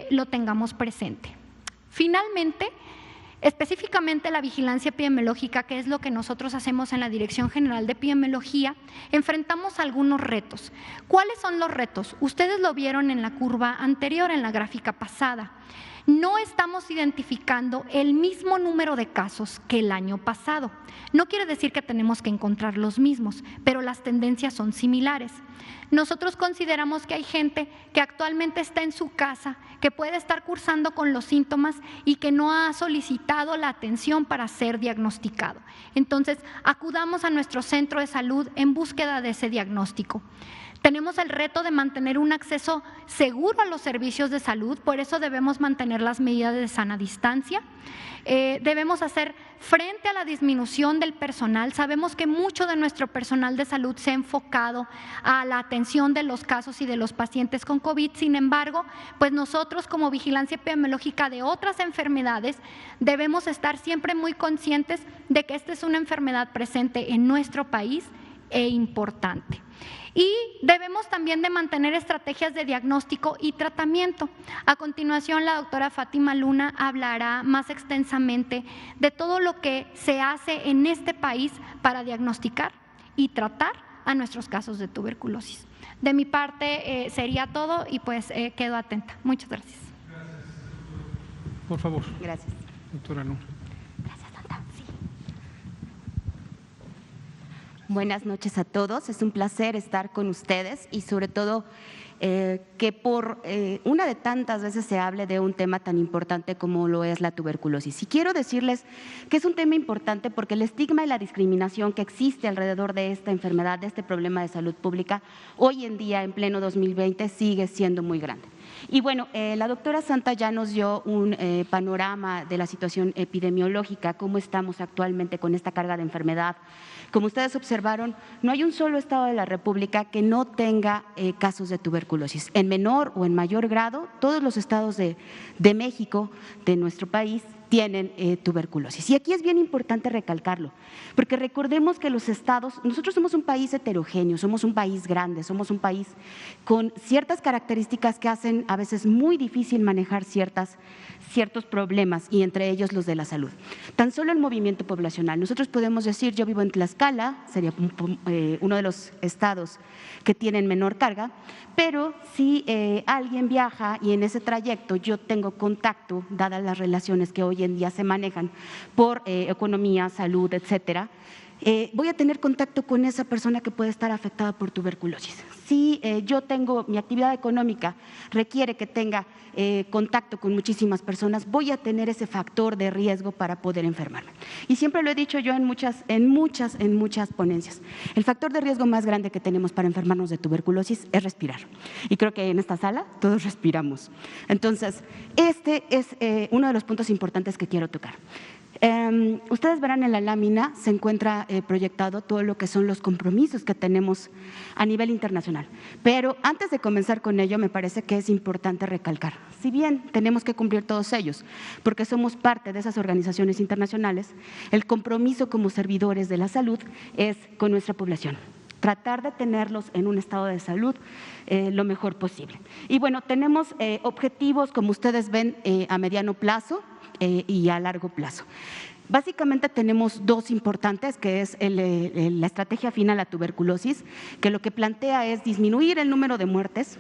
lo tengamos presente. Finalmente, específicamente la vigilancia epidemiológica, que es lo que nosotros hacemos en la Dirección General de Epidemiología, enfrentamos algunos retos. ¿Cuáles son los retos? Ustedes lo vieron en la curva anterior, en la gráfica pasada. no estamos identificando el mismo número de casos que el año pasado. No quiere decir que tenemos que encontrar los mismos, pero las tendencias son similares. Nosotros consideramos que hay gente que actualmente está en su casa, que puede estar cursando con los síntomas y que no ha solicitado la atención para ser diagnosticado. Entonces, acudamos a nuestro centro de salud en búsqueda de ese diagnóstico. Tenemos el reto de mantener un acceso seguro a los servicios de salud, por eso debemos mantener las medidas de sana distancia. Debemos hacer frente a la disminución del personal. Sabemos que mucho de nuestro personal de salud se ha enfocado a la atención de los casos y de los pacientes con COVID. Sin embargo, pues nosotros como vigilancia epidemiológica de otras enfermedades debemos estar siempre muy conscientes de que esta es una enfermedad presente en nuestro país e importante. Y debemos también de mantener estrategias de diagnóstico y tratamiento. A continuación, la doctora Fátima Luna hablará más extensamente de todo lo que se hace en este país para diagnosticar y tratar a nuestros casos de tuberculosis. De mi parte sería todo y pues quedo atenta. Muchas gracias. Gracias. Por favor. Gracias. Doctora Luna. Buenas noches a todos, es un placer estar con ustedes y sobre todo que por una de tantas veces se hable de un tema tan importante como lo es la tuberculosis. Y quiero decirles que es un tema importante porque el estigma y la discriminación que existe alrededor de esta enfermedad, de este problema de salud pública, hoy en día, en pleno 2020, sigue siendo muy grande. Y bueno, la doctora Santa ya nos dio un panorama de la situación epidemiológica, cómo estamos actualmente con esta carga de enfermedad. Como ustedes observaron, no hay un solo estado de la República que no tenga casos de tuberculosis. En menor o en mayor grado, todos los estados de México, de nuestro país, tienen tuberculosis. Y aquí es bien importante recalcarlo, porque recordemos que los estados, nosotros somos un país heterogéneo, somos un país grande, somos un país con ciertas características que hacen a veces muy difícil manejar ciertos problemas y entre ellos los de la salud. Tan solo el movimiento poblacional. Nosotros podemos decir, yo vivo en Tlaxcala, sería uno de los estados que tienen menor carga, pero si alguien viaja y en ese trayecto yo tengo contacto, dadas las relaciones que hoy en día se manejan por economía, salud, etcétera, voy a tener contacto con esa persona que puede estar afectada por tuberculosis. Si yo tengo, mi actividad económica requiere que tenga contacto con muchísimas personas, voy a tener ese factor de riesgo para poder enfermarme. Y siempre lo he dicho yo en muchas ponencias, el factor de riesgo más grande que tenemos para enfermarnos de tuberculosis es respirar. Y creo que en esta sala todos respiramos. Entonces, este es uno de los puntos importantes que quiero tocar. Ustedes verán en la lámina, se encuentra proyectado todo lo que son los compromisos que tenemos a nivel internacional. Pero antes de comenzar con ello, me parece que es importante recalcar, si bien tenemos que cumplir todos ellos, porque somos parte de esas organizaciones internacionales, el compromiso como servidores de la salud es con nuestra población. Tratar de tenerlos en un estado de salud lo mejor posible. Y bueno, tenemos objetivos, como ustedes ven, a mediano plazo y a largo plazo. Básicamente tenemos dos importantes, que es la estrategia final a tuberculosis, que lo que plantea es disminuir el número de muertes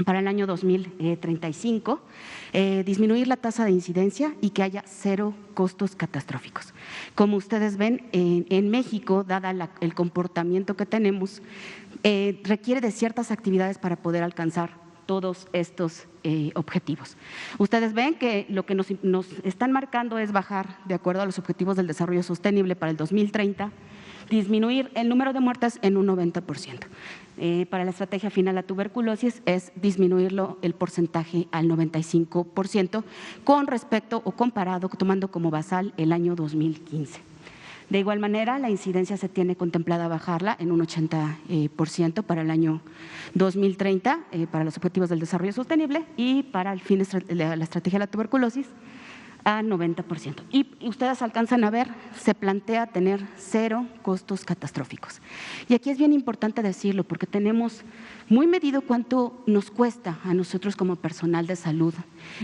para el año 2035, disminuir la tasa de incidencia y que haya cero costos catastróficos. Como ustedes ven, en México, dada el comportamiento que tenemos, requiere de ciertas actividades para poder alcanzar todos estos objetivos. Ustedes ven que lo que nos están marcando es bajar, de acuerdo a los objetivos del desarrollo sostenible para el 2030, disminuir el número de muertes en un 90%. Para la estrategia final a tuberculosis es disminuirlo el porcentaje al 95% con respecto o comparado, tomando como basal el año 2015. De igual manera, la incidencia se tiene contemplada bajarla en un 80% para el año 2030, para los objetivos del desarrollo sostenible y para el fin de la estrategia de la tuberculosis a 90%. Y ustedes alcanzan a ver, se plantea tener cero costos catastróficos. Y aquí es bien importante decirlo porque tenemos muy medido cuánto nos cuesta a nosotros como personal de salud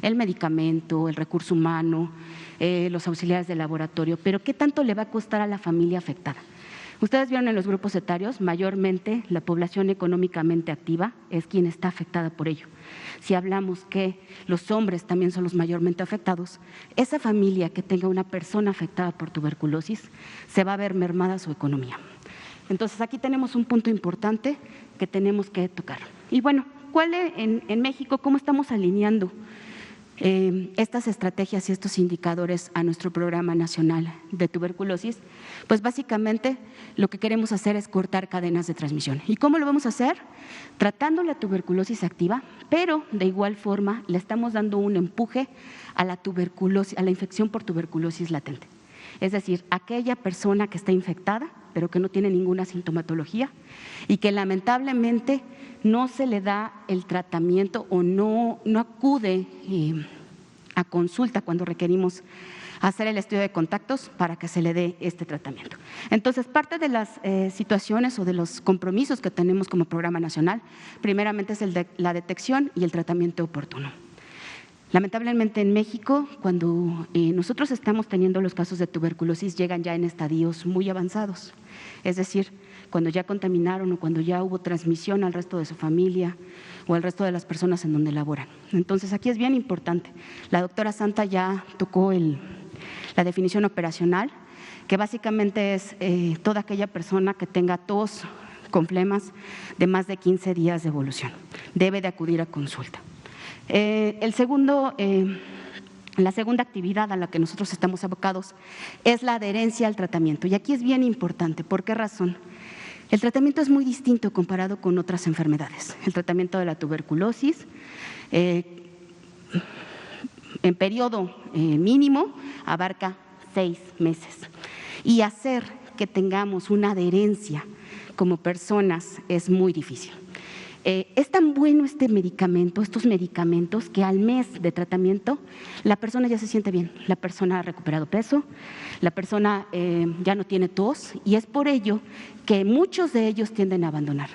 el medicamento, el recurso humano, los auxiliares de laboratorio, pero qué tanto le va a costar a la familia afectada. Ustedes vieron en los grupos etarios, mayormente la población económicamente activa es quien está afectada por ello. Si hablamos que los hombres también son los mayormente afectados, esa familia que tenga una persona afectada por tuberculosis se va a ver mermada su economía. Entonces, aquí tenemos un punto importante que tenemos que tocar. Y bueno, en México, ¿cómo estamos alineando estas estrategias y estos indicadores a nuestro Programa Nacional de Tuberculosis? Pues básicamente lo que queremos hacer es cortar cadenas de transmisión. ¿Y cómo lo vamos a hacer? Tratando la tuberculosis activa, pero de igual forma le estamos dando un empuje a la tuberculosis, a la infección por tuberculosis latente. Es decir, aquella persona que está infectada, pero que no tiene ninguna sintomatología y que lamentablemente no se le da el tratamiento o no acude a consulta cuando requerimos hacer el estudio de contactos para que se le dé este tratamiento. Entonces, parte de las situaciones o de los compromisos que tenemos como Programa Nacional, primeramente es el de la detección y el tratamiento oportuno. Lamentablemente en México, cuando nosotros estamos teniendo los casos de tuberculosis, llegan ya en estadios muy avanzados, es decir, cuando ya contaminaron o cuando ya hubo transmisión al resto de su familia o al resto de las personas en donde laboran. Entonces, aquí es bien importante. La doctora Santa ya tocó la definición operacional, que básicamente es toda aquella persona que tenga tos con flemas de más de 15 días de evolución. Debe de acudir a consulta. La segunda actividad a la que nosotros estamos abocados es la adherencia al tratamiento. Y aquí es bien importante. ¿Por qué razón? El tratamiento es muy distinto comparado con otras enfermedades. El tratamiento de la tuberculosis, en periodo mínimo, abarca 6 meses. Y hacer que tengamos una adherencia como personas es muy difícil. Es tan bueno estos medicamentos, que al mes de tratamiento la persona ya se siente bien, la persona ha recuperado peso, la persona ya no tiene tos y es por ello que muchos de ellos tienden a abandonar.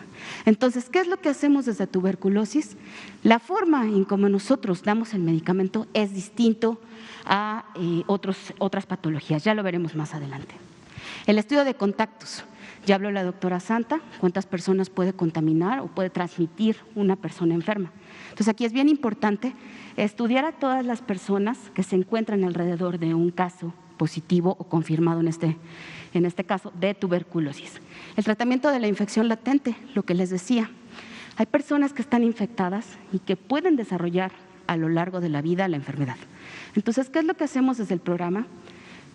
Entonces, ¿qué es lo que hacemos desde tuberculosis? La forma en cómo nosotros damos el medicamento es distinto a otras patologías, ya lo veremos más adelante. El estudio de contactos. Ya habló la doctora Santa, cuántas personas puede contaminar o puede transmitir una persona enferma. Entonces, aquí es bien importante estudiar a todas las personas que se encuentran alrededor de un caso positivo o confirmado en este caso de tuberculosis. El tratamiento de la infección latente, lo que les decía, hay personas que están infectadas y que pueden desarrollar a lo largo de la vida la enfermedad. Entonces, ¿qué es lo que hacemos desde el programa?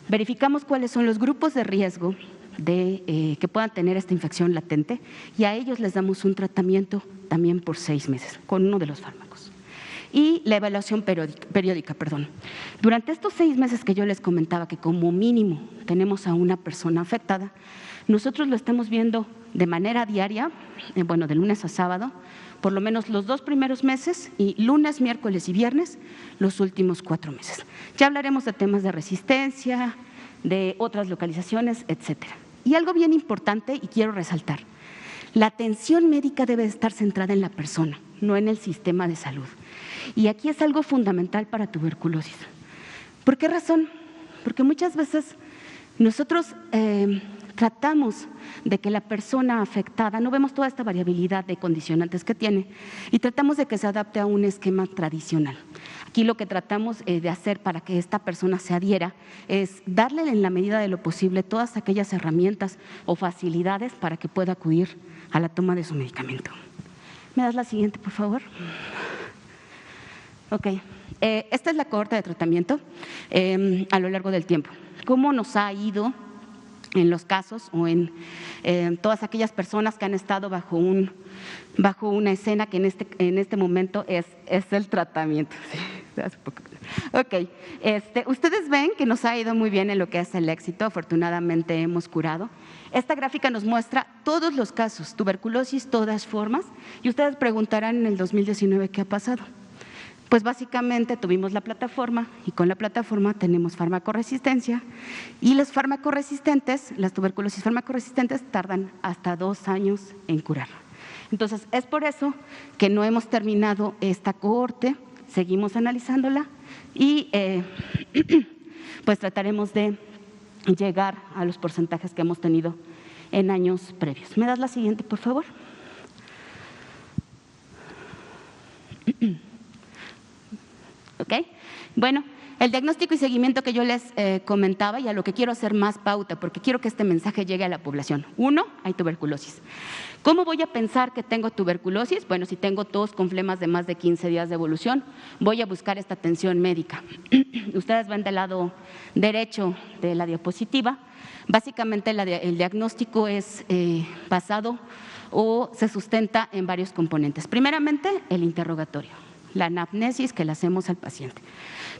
Verificamos cuáles son los grupos de riesgo que puedan tener esta infección latente y a ellos les damos un tratamiento también por 6 meses con uno de los fármacos. Y la evaluación periódica. Durante estos 6 meses que yo les comentaba que como mínimo tenemos a una persona afectada, nosotros lo estamos viendo de manera diaria, de lunes a sábado, por lo menos los 2 primeros meses y lunes, miércoles y viernes, los últimos 4 meses. Ya hablaremos de temas de resistencia, de otras localizaciones, etcétera. Y algo bien importante, y quiero resaltar, la atención médica debe estar centrada en la persona, no en el sistema de salud. Y aquí es algo fundamental para tuberculosis. ¿Por qué razón? Porque muchas veces nosotros tratamos de que la persona afectada, no vemos toda esta variabilidad de condicionantes que tiene y tratamos de que se adapte a un esquema tradicional. Aquí lo que tratamos de hacer para que esta persona se adhiera es darle en la medida de lo posible todas aquellas herramientas o facilidades para que pueda acudir a la toma de su medicamento. ¿Me das la siguiente, por favor? Ok, esta es la cohorta de tratamiento a lo largo del tiempo. ¿Cómo nos ha ido en los casos o en todas aquellas personas que han estado bajo una escena que en este momento es el tratamiento? Sí. Ok, ustedes ven que nos ha ido muy bien en lo que es el éxito, afortunadamente hemos curado. Esta gráfica nos muestra todos los casos, tuberculosis, todas formas, y ustedes preguntarán en el 2019 qué ha pasado. Pues básicamente tuvimos la plataforma y con la plataforma tenemos farmacoresistencia y los farmacoresistentes, las tuberculosis farmacoresistentes tardan hasta 2 años en curar. Entonces, es por eso que no hemos terminado esta cohorte, seguimos analizándola y pues trataremos de llegar a los porcentajes que hemos tenido en años previos. ¿Me das la siguiente, por favor? ¿Ok? Bueno, el diagnóstico y seguimiento que yo les comentaba y a lo que quiero hacer más pauta, porque quiero que este mensaje llegue a la población. 1, hay tuberculosis. ¿Cómo voy a pensar que tengo tuberculosis? Bueno, si tengo tos con flemas de más de 15 días de evolución, voy a buscar esta atención médica. Ustedes ven del lado derecho de la diapositiva. Básicamente el diagnóstico es basado o se sustenta en varios componentes. Primeramente, el interrogatorio, la anamnesis que le hacemos al paciente.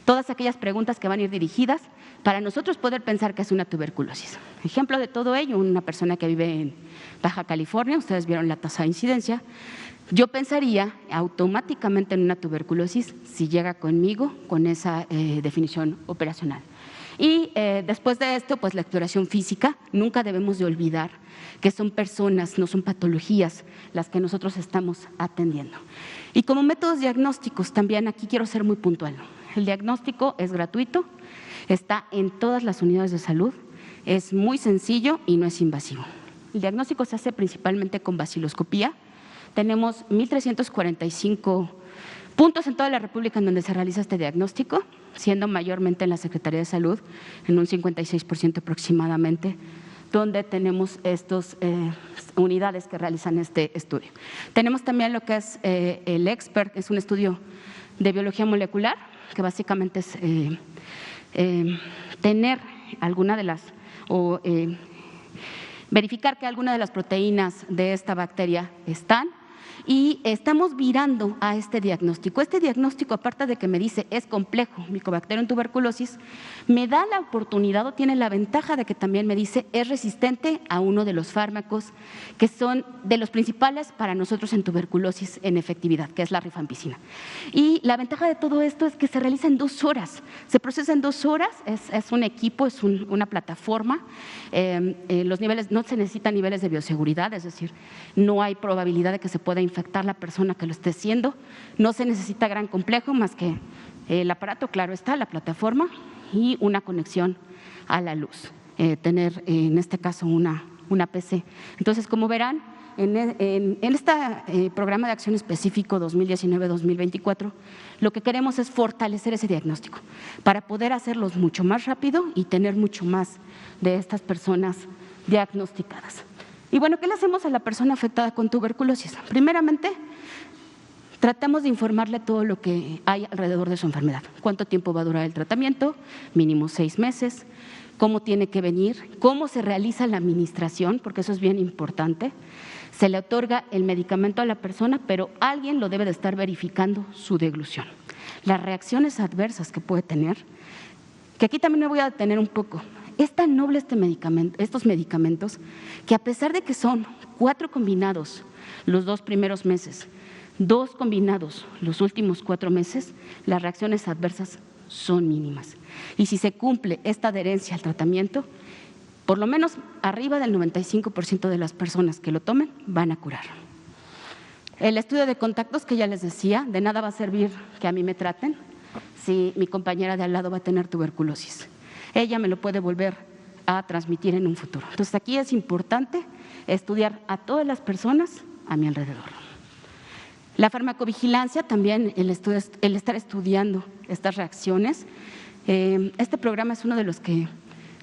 Todas aquellas preguntas que van a ir dirigidas para nosotros poder pensar que es una tuberculosis. Ejemplo de todo ello, una persona que vive en Baja California, ustedes vieron la tasa de incidencia, yo pensaría automáticamente en una tuberculosis si llega conmigo con esa definición operacional. Y después de esto, pues la exploración física, nunca debemos de olvidar que son personas, no son patologías las que nosotros estamos atendiendo. Y como métodos diagnósticos también aquí quiero ser muy puntual. El diagnóstico es gratuito, está en todas las unidades de salud, es muy sencillo y no es invasivo. El diagnóstico se hace principalmente con baciloscopía. Tenemos 1,345 puntos en toda la República en donde se realiza este diagnóstico, siendo mayormente en la Secretaría de Salud, en un 56% aproximadamente, donde tenemos estas unidades que realizan este estudio. Tenemos también lo que es el EXPERT, es un estudio de biología molecular, que básicamente es tener alguna de las, o verificar que alguna de las proteínas de esta bacteria están, y estamos virando a este diagnóstico. Este diagnóstico, aparte de que me dice es complejo, Mycobacterium en tuberculosis, me da la oportunidad o tiene la ventaja de que también me dice es resistente a uno de los fármacos que son de los principales para nosotros en tuberculosis en efectividad, que es la rifampicina. Y la ventaja de todo esto es que se realiza en 2 horas, se procesa en 2 horas, es un equipo, es una plataforma, los niveles, no se necesitan niveles de bioseguridad, es decir, no hay probabilidad de que se pueda infectar la persona que lo esté haciendo, no se necesita gran complejo más que el aparato, claro está, la plataforma y una conexión a la luz, tener en este caso una PC. Entonces, como verán, en este programa de acción específico 2019-2024, lo que queremos es fortalecer ese diagnóstico para poder hacerlos mucho más rápido y tener mucho más de estas personas diagnosticadas. Y bueno, ¿qué le hacemos a la persona afectada con tuberculosis? Primeramente, tratamos de informarle todo lo que hay alrededor de su enfermedad. ¿Cuánto tiempo va a durar el tratamiento? Mínimo 6 meses. ¿Cómo tiene que venir? ¿Cómo se realiza la administración? Porque eso es bien importante. Se le otorga el medicamento a la persona, pero alguien lo debe de estar verificando su deglución. Las reacciones adversas que puede tener, que aquí también me voy a detener un poco. Es tan noble estos medicamentos que a pesar de que son 4 combinados los 2 primeros meses, 2 combinados los últimos 4 meses, las reacciones adversas son mínimas. Y si se cumple esta adherencia al tratamiento, por lo menos arriba del 95% de las personas que lo tomen van a curar. El estudio de contactos que ya les decía, de nada va a servir que a mí me traten si mi compañera de al lado va a tener tuberculosis. Ella me lo puede volver a transmitir en un futuro. Entonces, aquí es importante estudiar a todas las personas a mi alrededor. La farmacovigilancia, también el estar estudiando estas reacciones. Este programa es uno de los que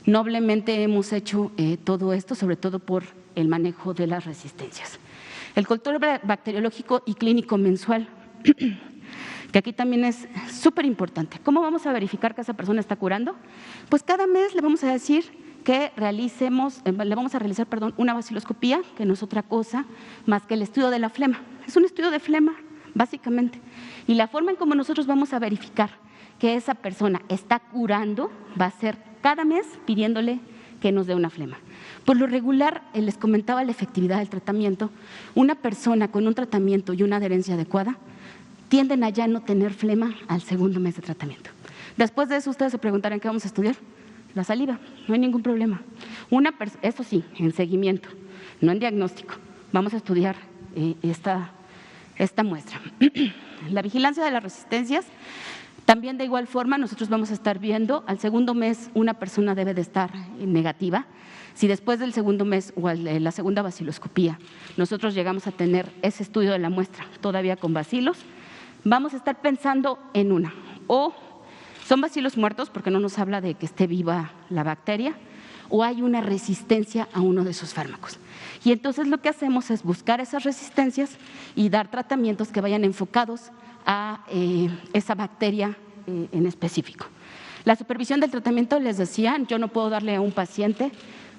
noblemente hemos hecho todo esto, sobre todo por el manejo de las resistencias. El control bacteriológico y clínico mensual, que aquí también es súper importante. ¿Cómo vamos a verificar que esa persona está curando? Pues cada mes le vamos a decir que le vamos a realizar una baciloscopía, que no es otra cosa más que el estudio de la flema. Es un estudio de flema, básicamente. Y la forma en cómo nosotros vamos a verificar que esa persona está curando va a ser cada mes pidiéndole que nos dé una flema. Por lo regular, les comentaba la efectividad del tratamiento. Una persona con un tratamiento y una adherencia adecuada tienden a ya no tener flema al segundo mes de tratamiento. Después de eso, ustedes se preguntarán qué vamos a estudiar. La saliva, no hay ningún problema. Eso sí, en seguimiento, no en diagnóstico. Vamos a estudiar esta muestra. La vigilancia de las resistencias, También de igual forma nosotros vamos a estar viendo, al segundo mes una persona debe de estar negativa. Si después del segundo mes o la segunda baciloscopía nosotros llegamos a tener ese estudio de la muestra todavía con bacilos, vamos a estar pensando en una, o son bacilos muertos porque no nos habla de que esté viva la bacteria, o hay una resistencia a uno de esos fármacos. Y entonces lo que hacemos es buscar esas resistencias y dar tratamientos que vayan enfocados a esa bacteria en específico. La supervisión del tratamiento, les decía, yo no puedo darle a un paciente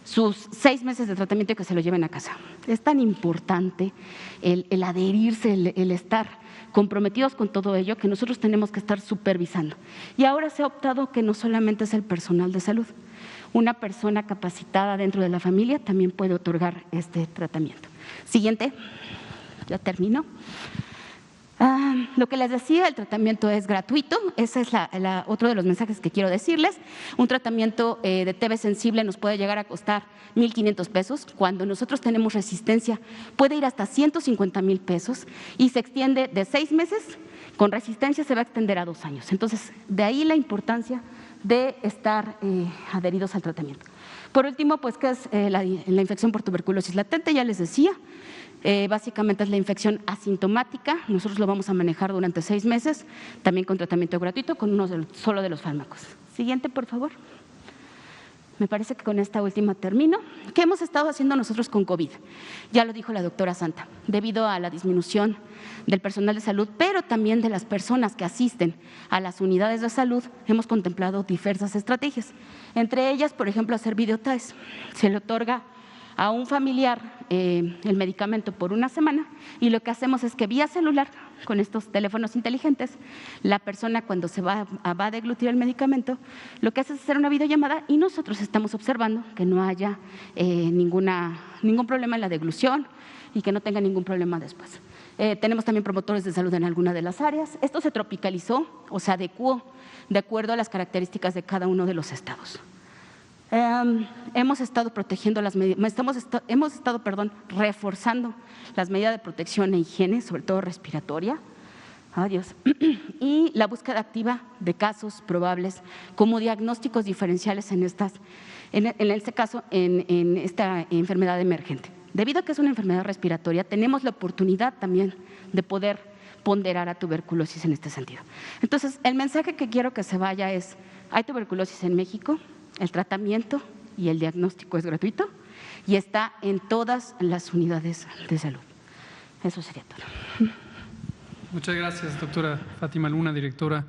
sus 6 meses de tratamiento y que se lo lleven a casa. Es tan importante el adherirse, el estar comprometidos con todo ello, que nosotros tenemos que estar supervisando. Y ahora se ha optado que no solamente es el personal de salud, una persona capacitada dentro de la familia también puede otorgar este tratamiento. Siguiente, ya termino. Lo que les decía, el tratamiento es gratuito, ese es otro de los mensajes que quiero decirles. Un tratamiento de TB sensible nos puede llegar a costar 1,500 pesos, cuando nosotros tenemos resistencia puede ir hasta 150,000 pesos y se extiende de 6 meses, con resistencia se va a extender a 2 años. Entonces, de ahí la importancia de estar adheridos al tratamiento. Por último, pues, ¿qué es la infección por tuberculosis latente? Ya les decía. Básicamente es la infección asintomática, nosotros lo vamos a manejar durante 6 meses, también con tratamiento gratuito, con uno solo de los fármacos. Siguiente, por favor. Me parece que con esta última termino. ¿Qué hemos estado haciendo nosotros con COVID? Ya lo dijo la doctora Santa, debido a la disminución del personal de salud, pero también de las personas que asisten a las unidades de salud, hemos contemplado diversas estrategias. Entre ellas, por ejemplo, hacer videotest. Se le otorga a un familiar el medicamento por 1 semana y lo que hacemos es que vía celular, con estos teléfonos inteligentes, la persona cuando se va a deglutir el medicamento, lo que hace es hacer una videollamada y nosotros estamos observando que no haya ningún problema en la deglución y que no tenga ningún problema después. Tenemos también promotores de salud en alguna de las áreas. Esto se tropicalizó o se adecuó de acuerdo a las características de cada uno de los estados. Hemos estado protegiendo hemos estado reforzando las medidas de protección e higiene, sobre todo respiratoria, y la búsqueda activa de casos probables como diagnósticos diferenciales en este caso, en esta enfermedad emergente. Debido a que es una enfermedad respiratoria, tenemos la oportunidad también de poder ponderar a tuberculosis en este sentido. Entonces, el mensaje que quiero que se vaya es: hay tuberculosis en México. El tratamiento y el diagnóstico es gratuito y está en todas las unidades de salud. Eso sería todo. Muchas gracias, doctora Fátima Luna, directora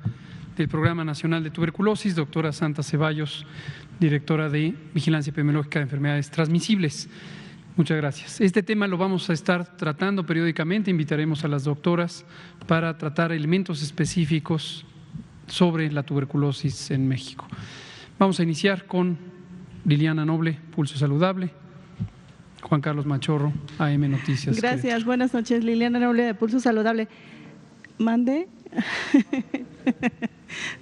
del Programa Nacional de Tuberculosis, doctora Santa Ceballos, directora de Vigilancia Epidemiológica de Enfermedades Transmisibles. Muchas gracias. Este tema lo vamos a estar tratando periódicamente. Invitaremos a las doctoras para tratar elementos específicos sobre la tuberculosis en México. Vamos a iniciar con Liliana Noble, Pulso Saludable. Juan Carlos Machorro, AM Noticias. Gracias, Querétaro. Buenas noches, Liliana Noble de Pulso Saludable. ¿Mande?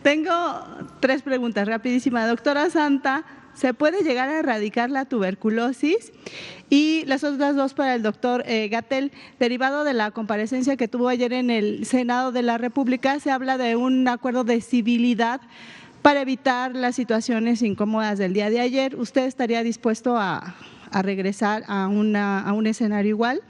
Tengo 3 preguntas rapidísimas. Doctora Santa, ¿se puede llegar a erradicar la tuberculosis? Y las otras 2 para el doctor Gatell. Derivado de la comparecencia que tuvo ayer en el Senado de la República, se habla de un acuerdo de civilidad para evitar las situaciones incómodas del día de ayer. ¿Usted estaría dispuesto a regresar a un escenario igual?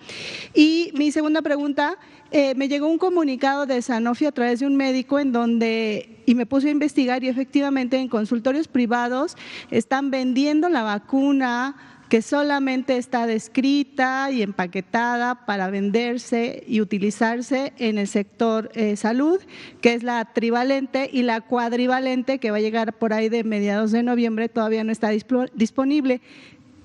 Y mi segunda pregunta, me llegó un comunicado de Sanofi a través de un médico y me puse a investigar y efectivamente en consultorios privados están vendiendo la vacuna que solamente está descrita y empaquetada para venderse y utilizarse en el sector salud, que es la trivalente, y la cuadrivalente, que va a llegar por ahí de mediados de noviembre, todavía no está disponible.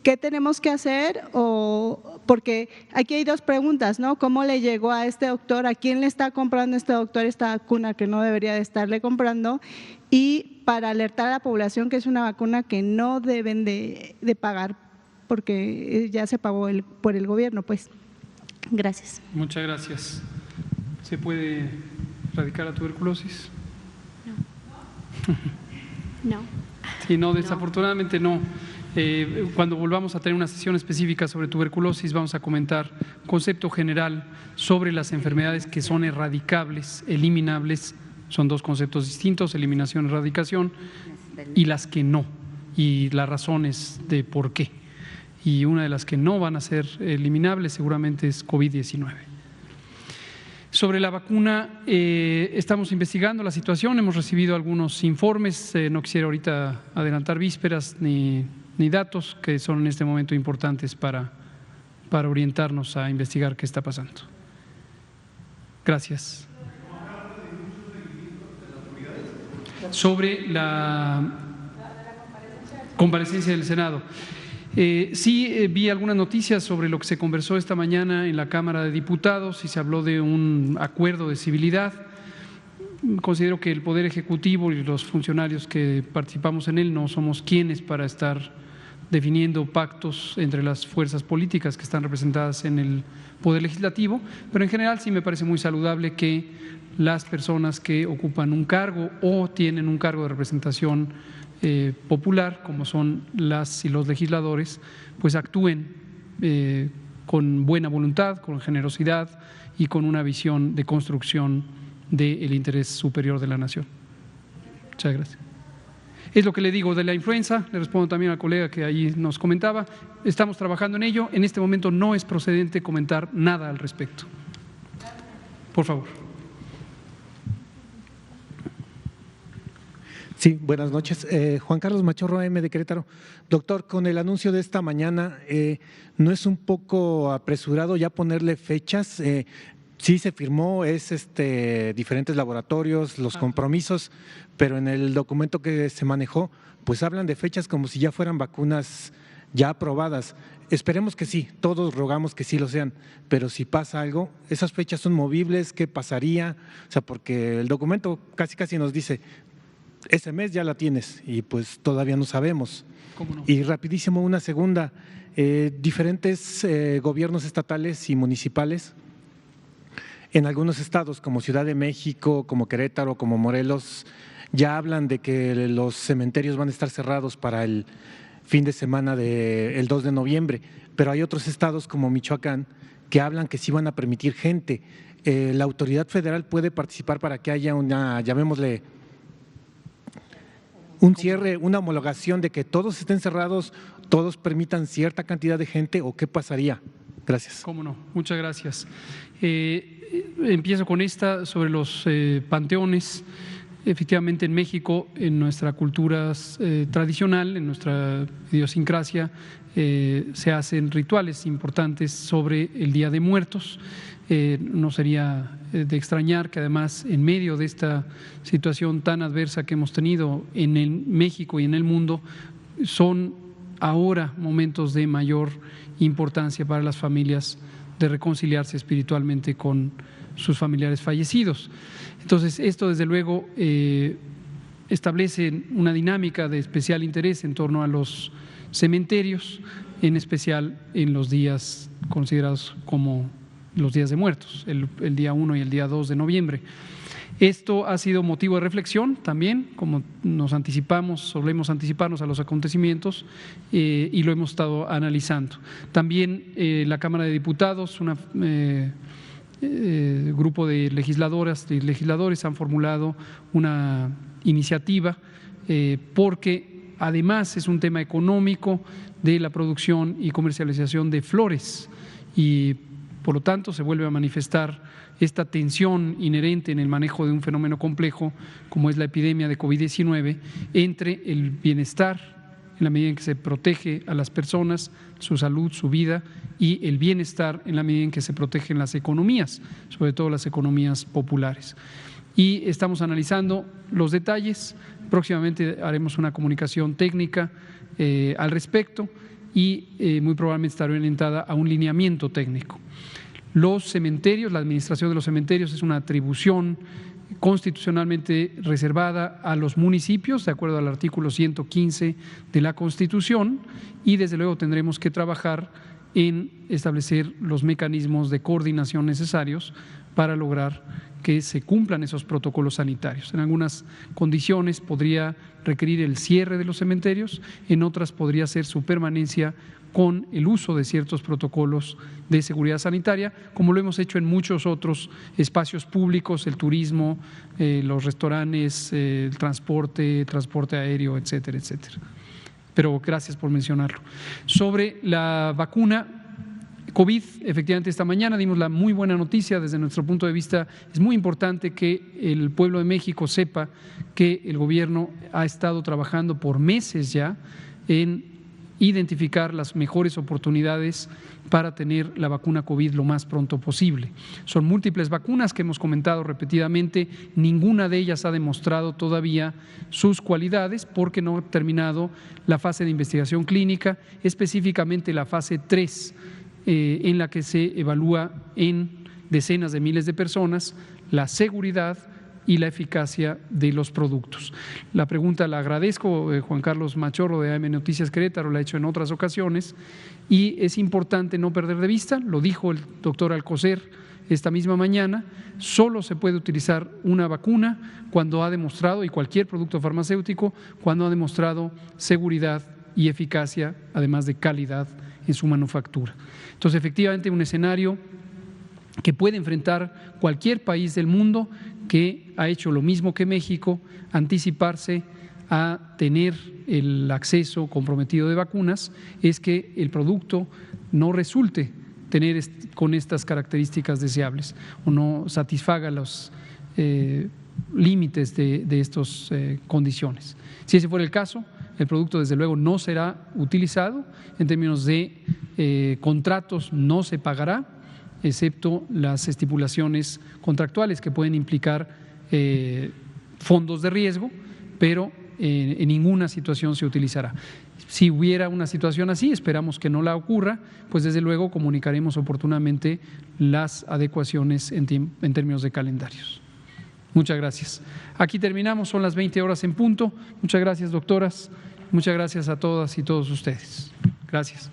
¿Qué tenemos que hacer? Porque aquí hay 2 preguntas, ¿no? ¿Cómo le llegó a este doctor? ¿A quién le está comprando este doctor esta vacuna que no debería de estarle comprando? Y para alertar a la población que es una vacuna que no deben de pagar porque ya se pagó por el gobierno, pues. Gracias. Muchas gracias. ¿Se puede erradicar la tuberculosis? No. Sí, no, desafortunadamente no. Cuando volvamos a tener una sesión específica sobre tuberculosis, vamos a comentar concepto general sobre las enfermedades que son erradicables, eliminables Son dos conceptos distintos, eliminación y erradicación, y las que no, y las razones de por qué. Y una de las que no van a ser eliminables seguramente es COVID-19. Sobre la vacuna, estamos investigando la situación, hemos recibido algunos informes, no quisiera ahorita adelantar vísperas ni datos que son en este momento importantes para orientarnos a investigar qué está pasando. Gracias. Sobre la comparecencia del Senado. Sí, vi algunas noticias sobre lo que se conversó esta mañana en la Cámara de Diputados y se habló de un acuerdo de civilidad. Considero que el Poder Ejecutivo y los funcionarios que participamos en él no somos quienes para estar definiendo pactos entre las fuerzas políticas que están representadas en el Poder Legislativo, pero en general sí me parece muy saludable que las personas que ocupan un cargo o tienen un cargo de representación popular, como son las y los legisladores, pues actúen con buena voluntad, con generosidad y con una visión de construcción del interés superior de la nación. Muchas gracias. Es lo que le digo de la influenza, le respondo también al colega que ahí nos comentaba, estamos trabajando en ello, en este momento no es procedente comentar nada al respecto. Por favor. Sí, buenas noches. Juan Carlos Machorro, AM de Querétaro. Doctor, con el anuncio de esta mañana, ¿no es un poco apresurado ya ponerle fechas? Sí se firmó, es diferentes laboratorios, los compromisos, pero en el documento que se manejó, pues hablan de fechas como si ya fueran vacunas ya aprobadas. Esperemos que sí, todos rogamos que sí lo sean, pero si pasa algo, ¿esas fechas son movibles? ¿Qué pasaría? O sea, porque el documento casi nos dice, ese mes ya la tienes y pues todavía no sabemos. ¿Cómo no? Y rapidísimo una segunda, diferentes gobiernos estatales y municipales en algunos estados como Ciudad de México, como Querétaro, como Morelos, ya hablan de que los cementerios van a estar cerrados para el fin de semana del 2 de noviembre, pero hay otros estados como Michoacán que hablan que sí van a permitir gente. La autoridad federal puede participar para que haya una, llamémosle, un cierre, una homologación de que todos estén cerrados, todos permitan cierta cantidad de gente, ¿o qué pasaría? Gracias. Cómo no, muchas gracias. Empiezo con esta sobre los panteones. Efectivamente, en México, en nuestra cultura tradicional, en nuestra idiosincrasia, se hacen rituales importantes sobre el Día de Muertos. No sería de extrañar que además en medio de esta situación tan adversa que hemos tenido en el México y en el mundo, son ahora momentos de mayor importancia para las familias de reconciliarse espiritualmente con sus familiares fallecidos. Entonces, esto desde luego establece una dinámica de especial interés en torno a los cementerios, en especial en los días considerados como los días de muertos, el día 1 y el día 2 de noviembre. Esto ha sido motivo de reflexión también, como nos anticipamos, solemos anticiparnos a los acontecimientos y lo hemos estado analizando. También la Cámara de Diputados, un grupo de legisladoras y legisladores han formulado una iniciativa porque además es un tema económico de la producción y comercialización de flores y por lo tanto se vuelve a manifestar esta tensión inherente en el manejo de un fenómeno complejo como es la epidemia de COVID-19 entre el bienestar en la medida en que se protege a las personas, su salud, su vida y el bienestar en la medida en que se protegen las economías, sobre todo las economías populares. Y estamos analizando los detalles, próximamente haremos una comunicación técnica al respecto y muy probablemente estará orientada a un lineamiento técnico. Los cementerios, la administración de los cementerios es una atribución constitucionalmente reservada a los municipios, de acuerdo al artículo 115 de la Constitución, y desde luego tendremos que trabajar en establecer los mecanismos de coordinación necesarios para lograr que se cumplan esos protocolos sanitarios. En algunas condiciones podría requerir el cierre de los cementerios, en otras podría ser su permanencia con el uso de ciertos protocolos de seguridad sanitaria, como lo hemos hecho en muchos otros espacios públicos, el turismo, los restaurantes, el transporte aéreo, etcétera, etcétera. Pero gracias por mencionarlo. Sobre la vacuna COVID, efectivamente esta mañana dimos la muy buena noticia. Desde nuestro punto de vista es muy importante que el pueblo de México sepa que el gobierno ha estado trabajando por meses ya en identificar las mejores oportunidades para tener la vacuna COVID lo más pronto posible. Son múltiples vacunas que hemos comentado repetidamente, ninguna de ellas ha demostrado todavía sus cualidades porque no ha terminado la fase de investigación clínica, específicamente la fase 3, en la que se evalúa en decenas de miles de personas la seguridad y la eficacia de los productos. La pregunta la agradezco, Juan Carlos Machorro de AM Noticias Querétaro, la ha hecho en otras ocasiones y es importante no perder de vista, lo dijo el doctor Alcocer esta misma mañana, solo se puede utilizar una vacuna cuando ha demostrado, y cualquier producto farmacéutico, cuando ha demostrado seguridad y eficacia, además de calidad en su manufactura. Entonces, efectivamente, un escenario que puede enfrentar cualquier país del mundo que ha hecho lo mismo que México, anticiparse a tener el acceso comprometido de vacunas, es que el producto no resulte tener con estas características deseables o no satisfaga los límites de estas condiciones. Si ese fuera el caso, el producto desde luego no será utilizado, en términos de contratos no se pagará, excepto las estipulaciones contractuales que pueden implicar fondos de riesgo, pero en ninguna situación se utilizará. Si hubiera una situación así, esperamos que no la ocurra, pues desde luego comunicaremos oportunamente las adecuaciones en términos de calendarios. Muchas gracias. Aquí terminamos, son las 20 horas en punto. Muchas gracias, doctoras. Muchas gracias a todas y todos ustedes. Gracias.